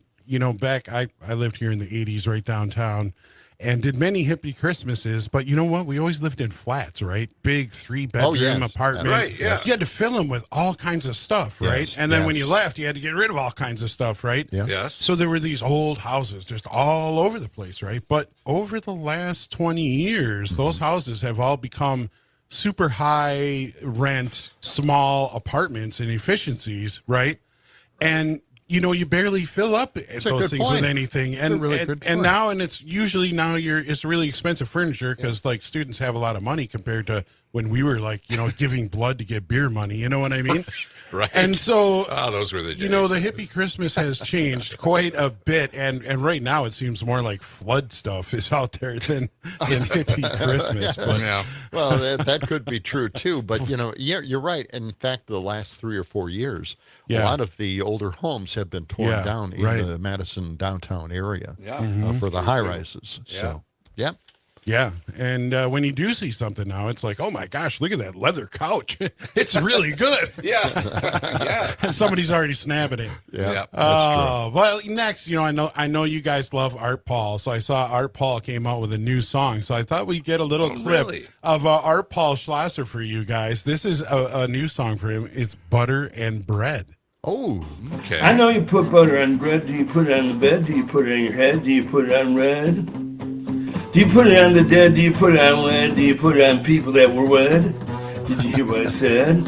back, I lived here in the 80s right downtown, and did many hippie Christmases, but you know what? We always lived in flats, right? Big 3-bedroom apartments.
Right, yeah.
You had to fill them with all kinds of stuff, right?
Yes,
and then when you left, you had to get rid of all kinds of stuff, right?
Yeah.
Yes.
So there were these old houses just all over the place, right? But over the last 20 years, those houses have all become super high rent, small apartments and efficiencies, right? And you barely fill up those things with anything, and it's usually it's really expensive furniture because like students have a lot of money compared to when we were like giving blood to get beer money. You know what I mean?
Right.
And so
those were the days.
the hippie Christmas has changed quite a bit, and right now it seems more like flood stuff is out there than hippie Christmas. But
well, that could be true too. But you're right. In fact, the last 3 or 4 years, a lot of the older homes have been torn down in the Madison downtown area for the high rises. So,
Yeah, and when you do see something now, it's like, oh my gosh, look at that leather couch. It's really good.
Yeah.
And somebody's already snapping it.
Yeah, that's true.
Well, next, I know you guys love Art Paul, so I saw Art Paul came out with a new song, so I thought we'd get a little clip of Art Paul Schlosser for you guys. This is a new song for him. It's Butter and Bread.
Oh,
okay.
I know you put butter on bread. Do you put it on the bed? Do you put it on your head? Do you put it on red? Do you put it on the dead? Do you put it on lead? Do you put it on people that were wed? Did you hear what I said?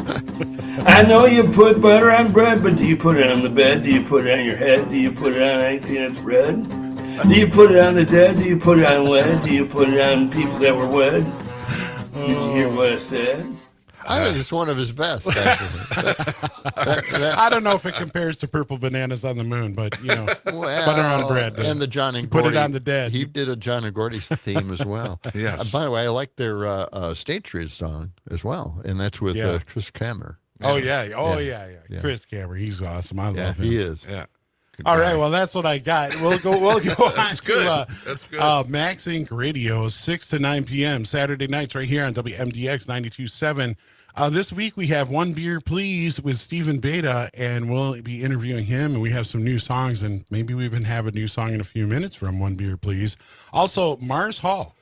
I know you put butter on bread, but do you put it on the bed? Do you put it on your head? Do you put it on anything that's red? Do you put it on the dead? Do you put it on lead? Do you put it on people that were wed? Did you hear what I said?
I think it's one of his best, actually.
I don't know if it compares to Purple Bananas on the Moon, but, Butter on Bread.
And the John and
Put
Gordy.
it on the dead.
He did a John and Gordy's theme as well.
Yes.
By the way, I like their State Street song as well, and that's with Chris Kammer.
Oh, yeah. Chris Kammer, he's awesome. I love him.
He is.
Yeah.
All right, well, that's what I got. We'll go on
That's
to
good. That's good.
Max Inc. Radio, 6 to 9 p.m., Saturday nights right here on WMDX 92.7. This week we have One Beer Please with Stephen Beta, and we'll be interviewing him, and we have some new songs, and maybe we even have a new song in a few minutes from One Beer Please. Also, Mars Hall.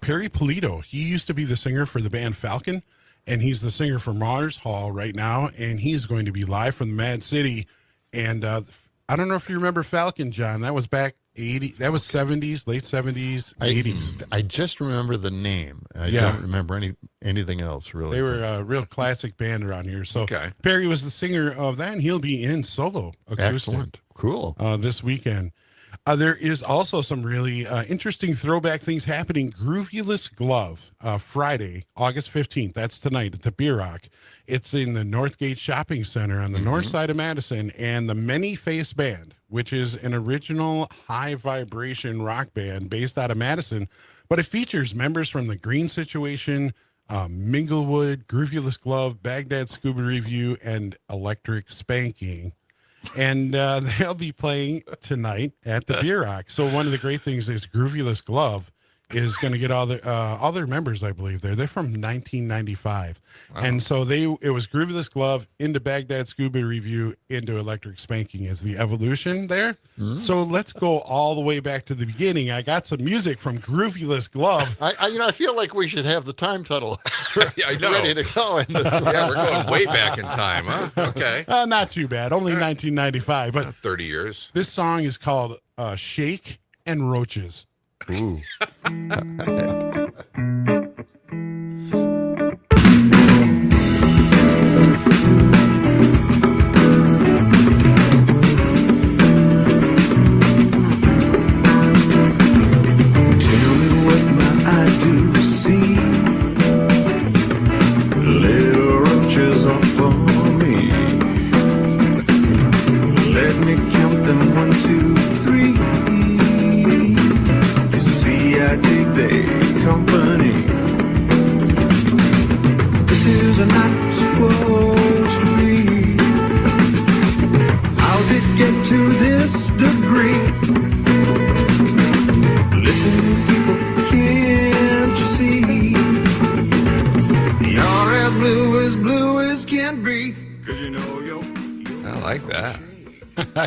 Perry Polito. He used to be the singer for the band Falcon, and he's the singer for Mars Hall right now, and he's going to be live from the Mad City. And I don't know if you remember Falcon, John. That was back 80. That was 70s, late 70s, 80s.
I just remember the name. I
Yeah.
don't remember anything else, really.
They were a real classic band around here. So Perry was the singer of that, and he'll be in solo acoustic.
Excellent. Cool.
This weekend. There is also some really interesting throwback things happening. Groovyless Glove, Friday, August 15th. That's tonight at the Beer Rock. It's in the Northgate Shopping Center on the north side of Madison. And the Many Face Band, which is an original high vibration rock band based out of Madison. But it features members from the Green Situation, Minglewood, Groovyless Glove, Baghdad Scuba Review, and Electric Spanking. And they'll be playing tonight at the Beer Rock. So one of the great things is Groovyless Glove is going to get all their members, I believe. They're from 1995. Wow. And so it was Groovyless Glove into Baghdad Scuba Review into Electric Spanking is the evolution there. Mm-hmm. So let's go all the way back to the beginning. I got some music from Groovyless Glove.
I feel like we should have the time tunnel
I know.
ready to go in this.
Yeah, we're going way back in time, huh? Okay.
Not too bad. Only 1995, but
30 years.
This song is called Shake and Roaches.
Ooh.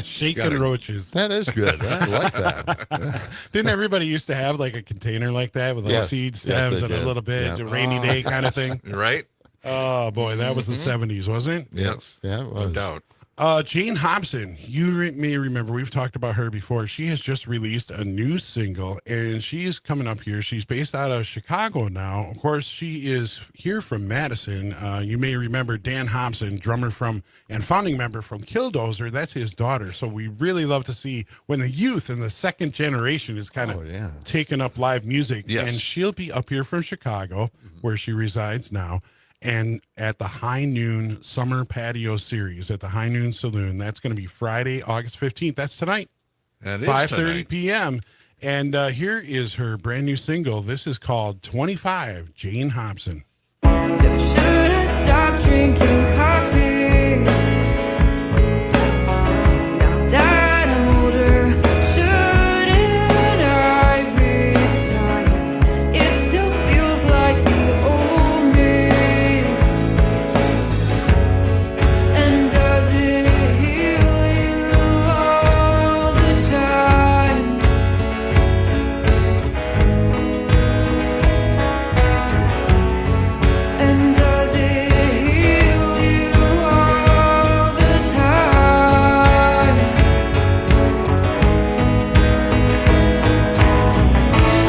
Shaking roaches.
That is good. I like that.
Didn't everybody used to have like a container like that with little seed stems and a little bit, a rainy day kind of thing?
Right.
Oh, boy. That was the 70s, wasn't it?
Yes.
Yeah, it was.
No doubt.
Jane Hobson, you may remember, we've talked about her before. She has just released a new single, and she's coming up here. She's based out of Chicago now. Of course, she is here from Madison. You may remember Dan Hobson, drummer and founding member from Killdozer. That's his daughter. So we really love to see when the youth and the second generation is kind of taking up live music.
Yes.
And she'll be up here from Chicago, where she resides now. And at the High Noon Summer Patio Series at the High Noon Saloon. That's going to be Friday, August 15th. That's tonight.
That is
5:30 p.m. And here is her brand new single. This is called 25, Jane Hobson.
So should I stop drinking coffee? Now that I'm older, shouldn't I be tired? It still feels like the old me. And does it heal you all the time? And does it heal you all the time?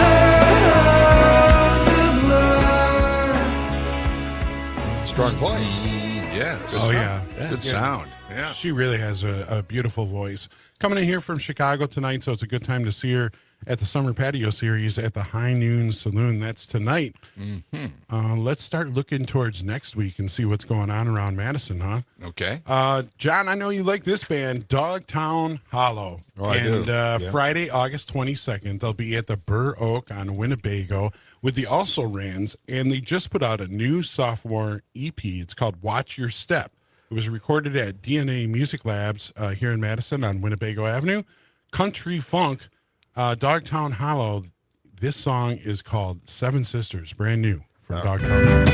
Oh, the blood.
Strong voice.
Yes.
Oh, yeah.
Good sound. Yeah.
She really has a beautiful voice. Coming in here from Chicago tonight, so it's a good time to see her at the Summer Patio Series at the High Noon Saloon. That's tonight.
Mm-hmm.
Let's start looking towards next week and see what's going on around Madison, huh?
Okay.
John, I know you like this band, Dogtown Hollow.
Oh, I do. Yeah.
Friday, August 22nd, they'll be at the Burr Oak on Winnebago with the Also Rans, and they just put out a new sophomore EP. It's called Watch Your Step. It was recorded at DNA Music Labs here in Madison on Winnebago Avenue. Country Funk, Dogtown Hollow. This song is called Seven Sisters, brand new from Dogtown Hollow.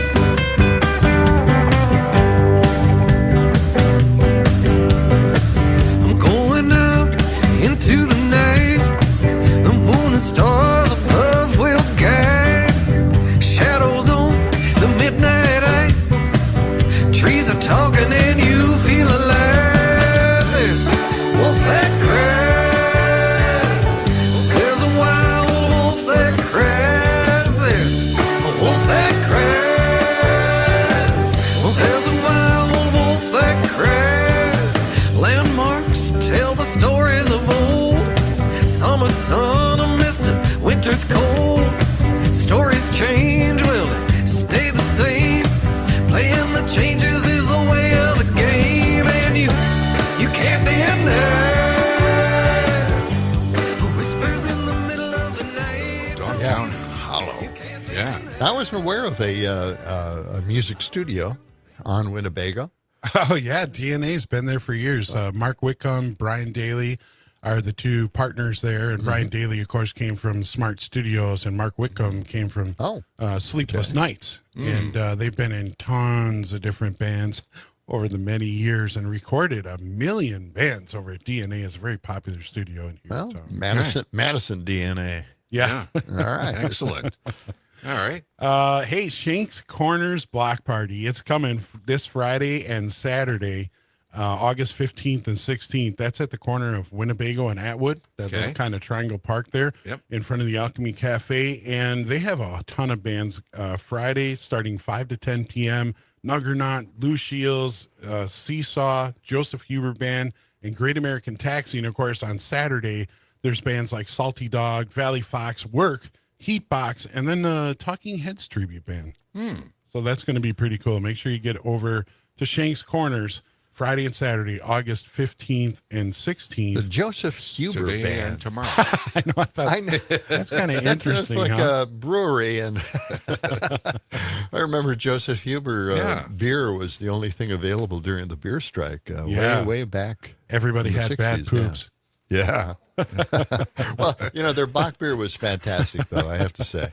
I'm going out into the night. The moon and stars above will guide
weather's cold, stories change, will they stay the same? Playing the changes is the way of the game, and you can't deny whispers in the middle of the night.
Dogtown Hollow. Yeah.
I wasn't aware of a music studio on Winnebago.
Oh, yeah. DNA's been there for years. Mark Whitcomb, Brian Daly are the two partners there. And Brian Daly, of course, came from Smart Studios, and Mark Whitcomb came from Sleepless Nights. And they've been in tons of different bands over the many years and recorded 1 million bands over at DNA. It's a very popular studio in here.
Well, Madison DNA.
Yeah.
All right.
Excellent. All right.
Hey, Shank's Corners Block Party. It's coming this Friday and Saturday, August 15th and 16th. That's at the corner of Winnebago and Atwood, that little kind of triangle park there in front of the Alchemy Cafe. And they have a ton of bands. Friday, starting 5 to 10 p.m., Nuggernaut, Blue Shields, Seesaw, Joseph Huber Band, and Great American Taxi. And, of course, on Saturday, there's bands like Salty Dog, Valley Fox, Work, Heatbox, and then the Talking Heads tribute band. So that's going to be pretty cool. Make sure you get over to Shank's Corners Friday and Saturday, August 15th and 16th.
The Joseph Huber Band.
Tomorrow.
I know. I thought that's kind of interesting.
It's like a brewery, and I remember Joseph Huber beer was the only thing available during the beer strike. Way back.
Everybody
in the
had
60s,
bad poops.
Yeah. Well, their Bach beer was fantastic, though, I have to say.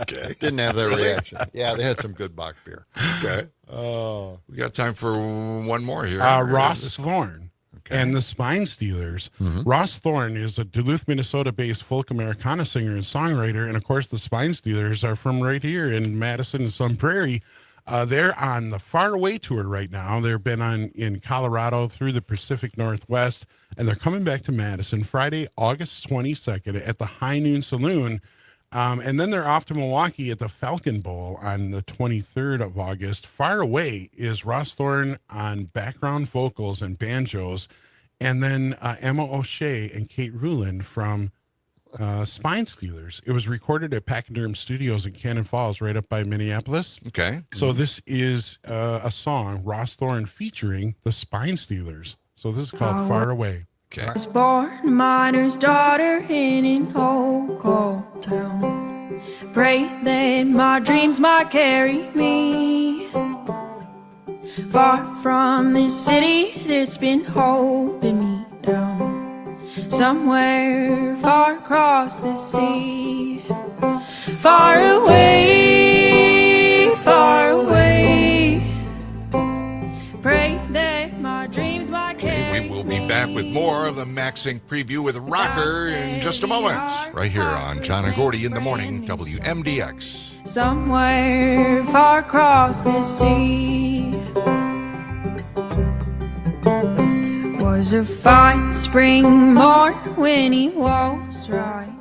Okay.
Didn't have that reaction. Yeah, they had some good Bach beer.
Okay.
Oh.
We got time for one more here.
Ross Thorne and the Spine Stealers. Ross Thorne is a Duluth, Minnesota-based folk Americana singer and songwriter. And, of course, the Spine Stealers are from right here in Madison and Sun Prairie. They're on the Far Away tour right now. They've been in Colorado through the Pacific Northwest, and they're coming back to Madison Friday, August 22nd at the High Noon Saloon. And then they're off to Milwaukee at the Falcon Bowl on the 23rd of August. Far Away is Ross Thorne on background vocals and banjos, and then Emma O'Shea and Kate Rulin from Spine Stealers. It was recorded at Pachyderm Studios in Cannon Falls, right up by Minneapolis.
Okay.
So this is a song, Ross Thorne featuring the Spine Stealers. So this is called Far Away.
Okay.
I was born a miner's daughter in an old coal town. Pray that my dreams might carry me far from this city that's been holding me down. Somewhere far across the sea, far away, far away. Pray that my dreams might carry
We will be back with more of the Maxing preview with Rocker in just a moment, right here on John and Gordy in the Morning, WMDX.
somewhere far across the sea. Was a fine spring morn when he was right.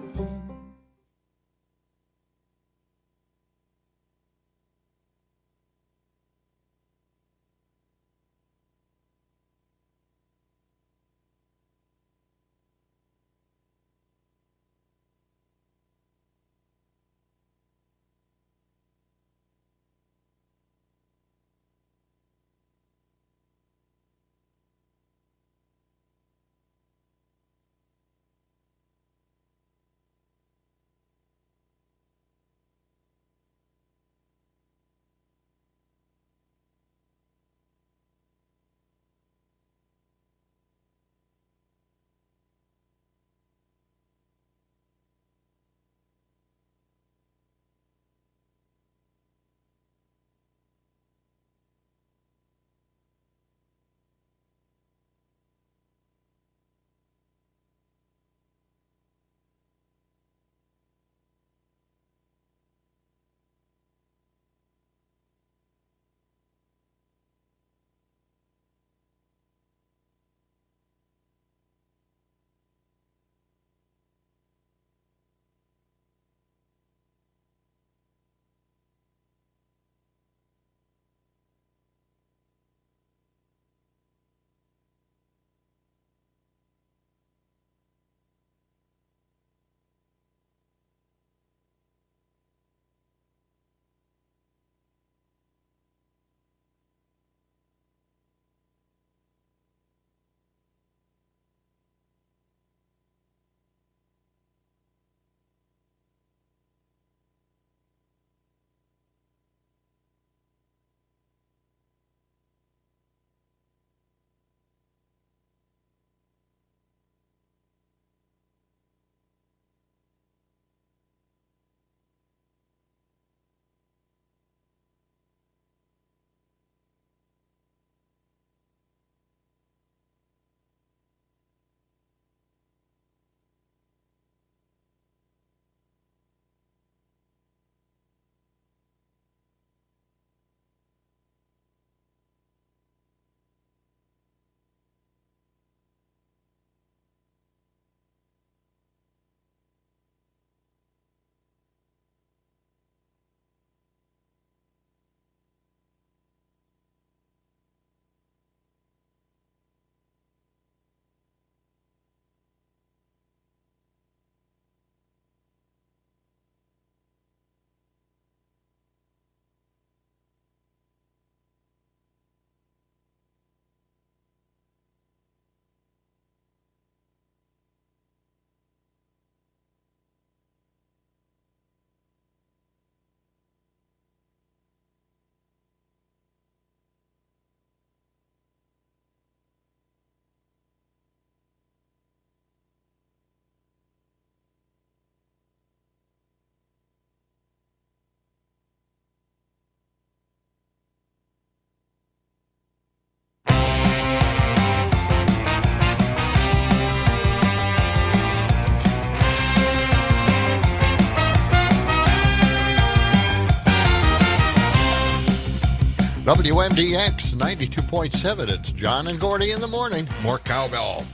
WMDX 92.7. It's John and Gordy in the morning.
More cowbell.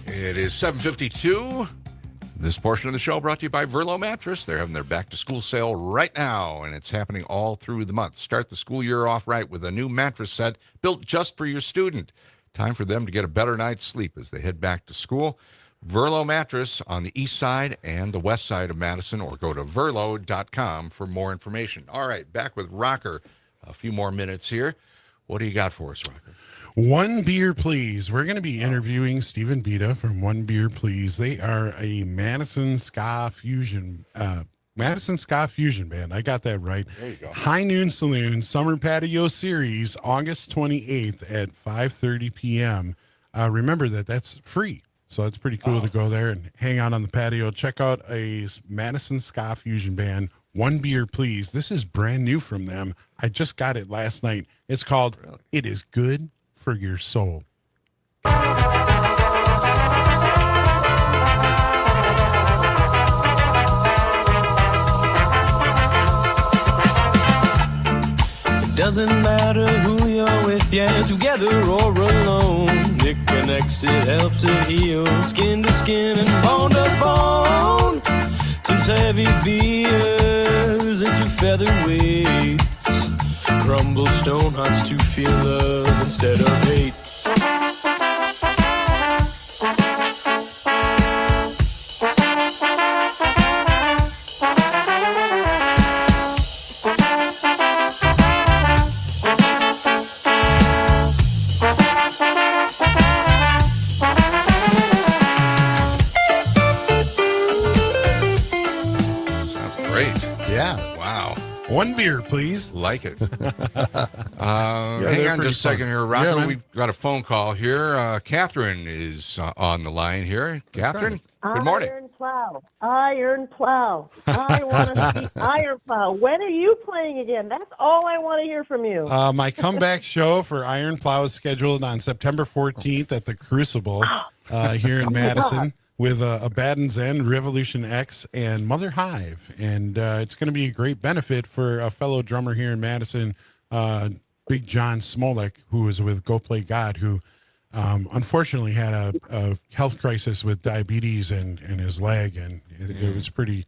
It is 7:52. This portion of the show brought to you by Verlo Mattress. They're having their back-to-school sale right now, and it's happening all through the month. Start the school year off right with a new mattress set built just for your student. Time for them to get a better night's sleep as they head back to school. Verlo Mattress on the east side and the west side of Madison, or go to verlo.com for more information. All right, back with Rocker. A few more minutes here. What do you got for us, Rocker?
One Beer Please. We're going to be interviewing Stephen Bita from One Beer Please. They are a Madison ska fusion band. I got that right.
There you go.
High Noon Saloon Summer Patio Series, August 28th at 5:30 p.m. Remember that's free. So it's pretty cool to go there and hang out on the patio. Check out a Madison ska fusion band, One Beer Please. This is brand new from them. I just got it last night. It's called It Is Good for Your Soul.
Doesn't matter who you're with, yeah, together or alone. It connects, it helps it heal, skin to skin and bone to bone. Turns heavy fears into featherweights. Crumble stone hearts to feel love instead of hate.
One beer, please.
Like it. Hang on just a second here, Rocker.
Yeah,
we've got a phone call here. Catherine is on the line here. Catherine, good morning.
Iron Plow. I want to see Iron Plow. When are you playing again? That's all I want to hear from you.
My comeback show for Iron Plow is scheduled on September 14th at the Crucible here in Madison. With Abaddon's End, Revolution X, and Mother Hive. And it's going to be a great benefit for a fellow drummer here in Madison, Big John Smolik, who was with Go Play God, who unfortunately had a health crisis with diabetes and his leg. And it was pretty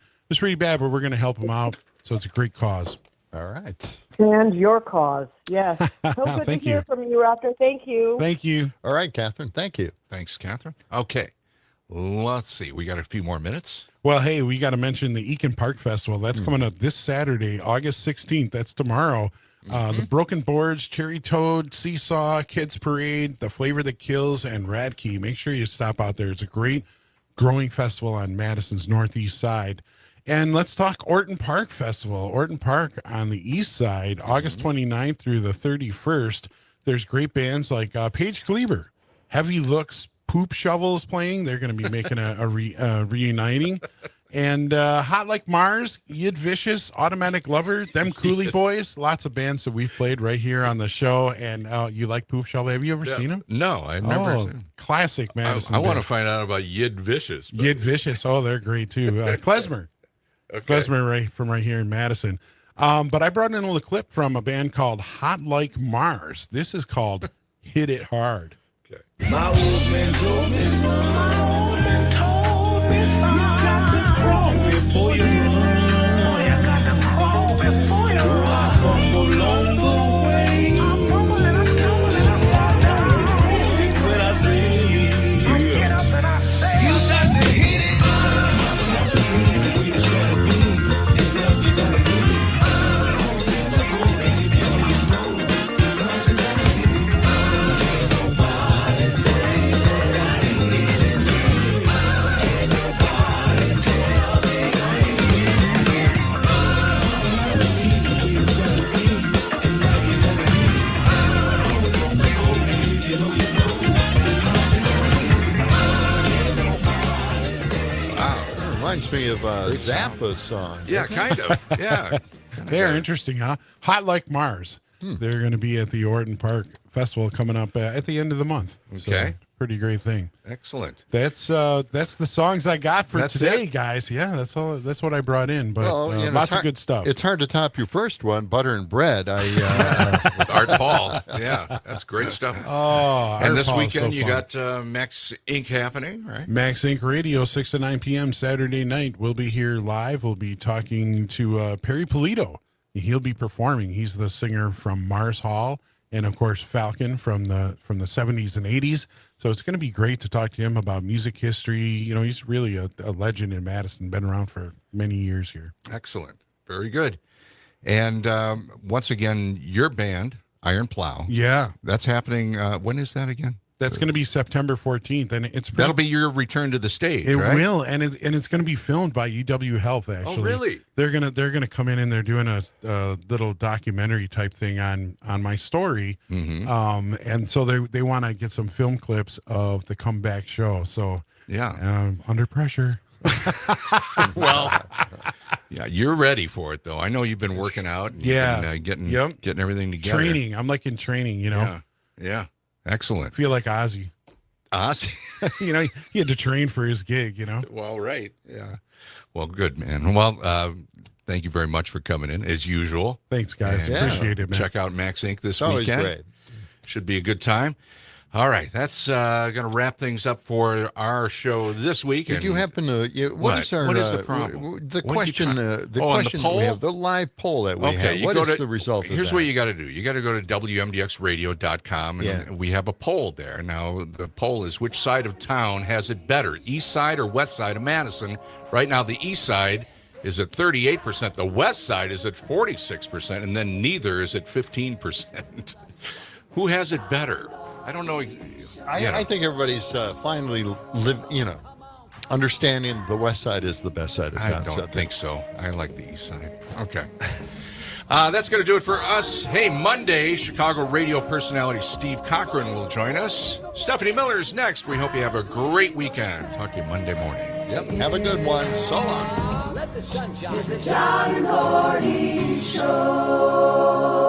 bad, but we're going to help him out. So it's a great cause.
All right.
And your cause. Yes. So good to hear from you, Rocker. Thank you.
Thank you.
All right, Catherine. Thank you.
Thanks, Catherine. Okay. Let's see. We got a few more minutes.
Well, hey, we got to mention the Eakin Park Festival. That's coming up this Saturday, August 16th. That's tomorrow. The Broken Boards, Cherry Toad, Seesaw, Kids Parade, The Flavor That Kills, and Radkey. Make sure you stop out there. It's a great growing festival on Madison's northeast side. And let's talk Orton Park Festival. Orton Park on the east side, August 29th through the 31st. There's great bands like Paige Kleber, Heavy Looks, Poop Shovels playing. They're going to be making a reuniting. And Hot Like Mars, Yid Vicious, Automatic Lover, Them Cooley Boys. Lots of bands that we've played right here on the show. And you like Poop Shovel? Have you ever seen them?
No, I've never seen them.
Classic Madison.
I want to find out about Yid Vicious.
Yid Vicious. Oh, they're great too. Klezmer.
Okay.
Klezmer from right here in Madison. But I brought in a little clip from a band called Hot Like Mars. This is called Hit It Hard.
My old man told me, son, you got to crawl before you run. You got to crawl before you run. I fumble along the way. I'm fumbling, I'm tumbling, I'm falling. When I say, get up and I say, you got to hit it. That's the feeling where you gotta be. And love, you gotta hit it. Always in the goal, and if you know, it's not you gotta hit it. Can't nobody say that I ain't hitting it. Can't nobody tell me I ain't hitting it. That's the feeling where you gotta be. And love, you gotta hit it. Always on the goal, and if you know, it's not you gotta hit it. Can't nobody say.
Wow. That reminds me of Zappa's song.
Yeah, kind of. Yeah.
They're interesting, huh? Hot Like Mars. They're going to be at the Orton Park Festival coming up at the end of the month.
Okay.
So, pretty great thing.
Excellent.
That's the songs I got for
That's
today,
it?
guys. Yeah, that's all. That's what I brought in. But
Well,
lots of good stuff.
It's hard to top your first one, Butter and Bread.
With Art Paul. Yeah, that's great stuff.
Oh,
and
Art
this
Paul's
weekend
so
you
fun.
got Max Inc. happening, right?
Max Inc. Radio, 6 to 9 p.m. Saturday night. We'll be here live. We'll be talking to Perry Polito. He'll be performing. He's the singer from Mars Hall and, of course, Falcon from the 70s and 80s. So it's going to be great to talk to him about music history. You know, he's really a legend in Madison, been around for many years here.
Excellent. Very good. And once again, your band, Iron Plow.
Yeah.
That's happening. When is that again?
That's going to be September 14th, and it's
That'll be your return to the stage.
It
right?
will, and it's going to be filmed by UW Health. Actually,
Oh, really?
They're gonna come in and they're doing a little documentary type thing on my story, and so they want to get some film clips of the comeback show. So
yeah,
under pressure.
Well, yeah, you're ready for it though. I know you've been working out. And getting everything together.
Training. I'm like in training. You know.
Yeah. Excellent.
I feel like Ozzy.
Ozzy?
You know, he had to train for his gig, you know?
Well, right. Yeah. Well, good, man. Well, thank you very much for coming in, as usual.
Thanks, guys.
And,
Appreciate it, man.
Check out Max Inc. this
It's always
weekend.
great.
Should be a good time. All right. That's going to wrap things up for our show this week.
Did you happen to? What is
the problem?
The
What are you
question.
trying-
The
on
question
the poll?
that we have, the live poll that we have.
you
What
go
is
to-
the result?
Here's
of
what
that?
you got to do. You got to go to WMDXradio.com, and we have a poll there. Now, the poll is which side of town has it better, east side or west side of Madison? Right now, the east side is at 38%. The west side is at 46%, and then neither is at 15%. Who has it better? I don't know.
I think everybody's finally understanding the west side is the best side of town.
I don't think so. I like the east side. Okay. That's going to do it for us. Hey, Monday, Chicago radio personality Steve Cochran will join us. Stephanie Miller's next. We hope you have a great weekend. Talk to you Monday morning.
Yep. Have a good one.
So long.
Let the sun shine.
It's the John and Gordy Show.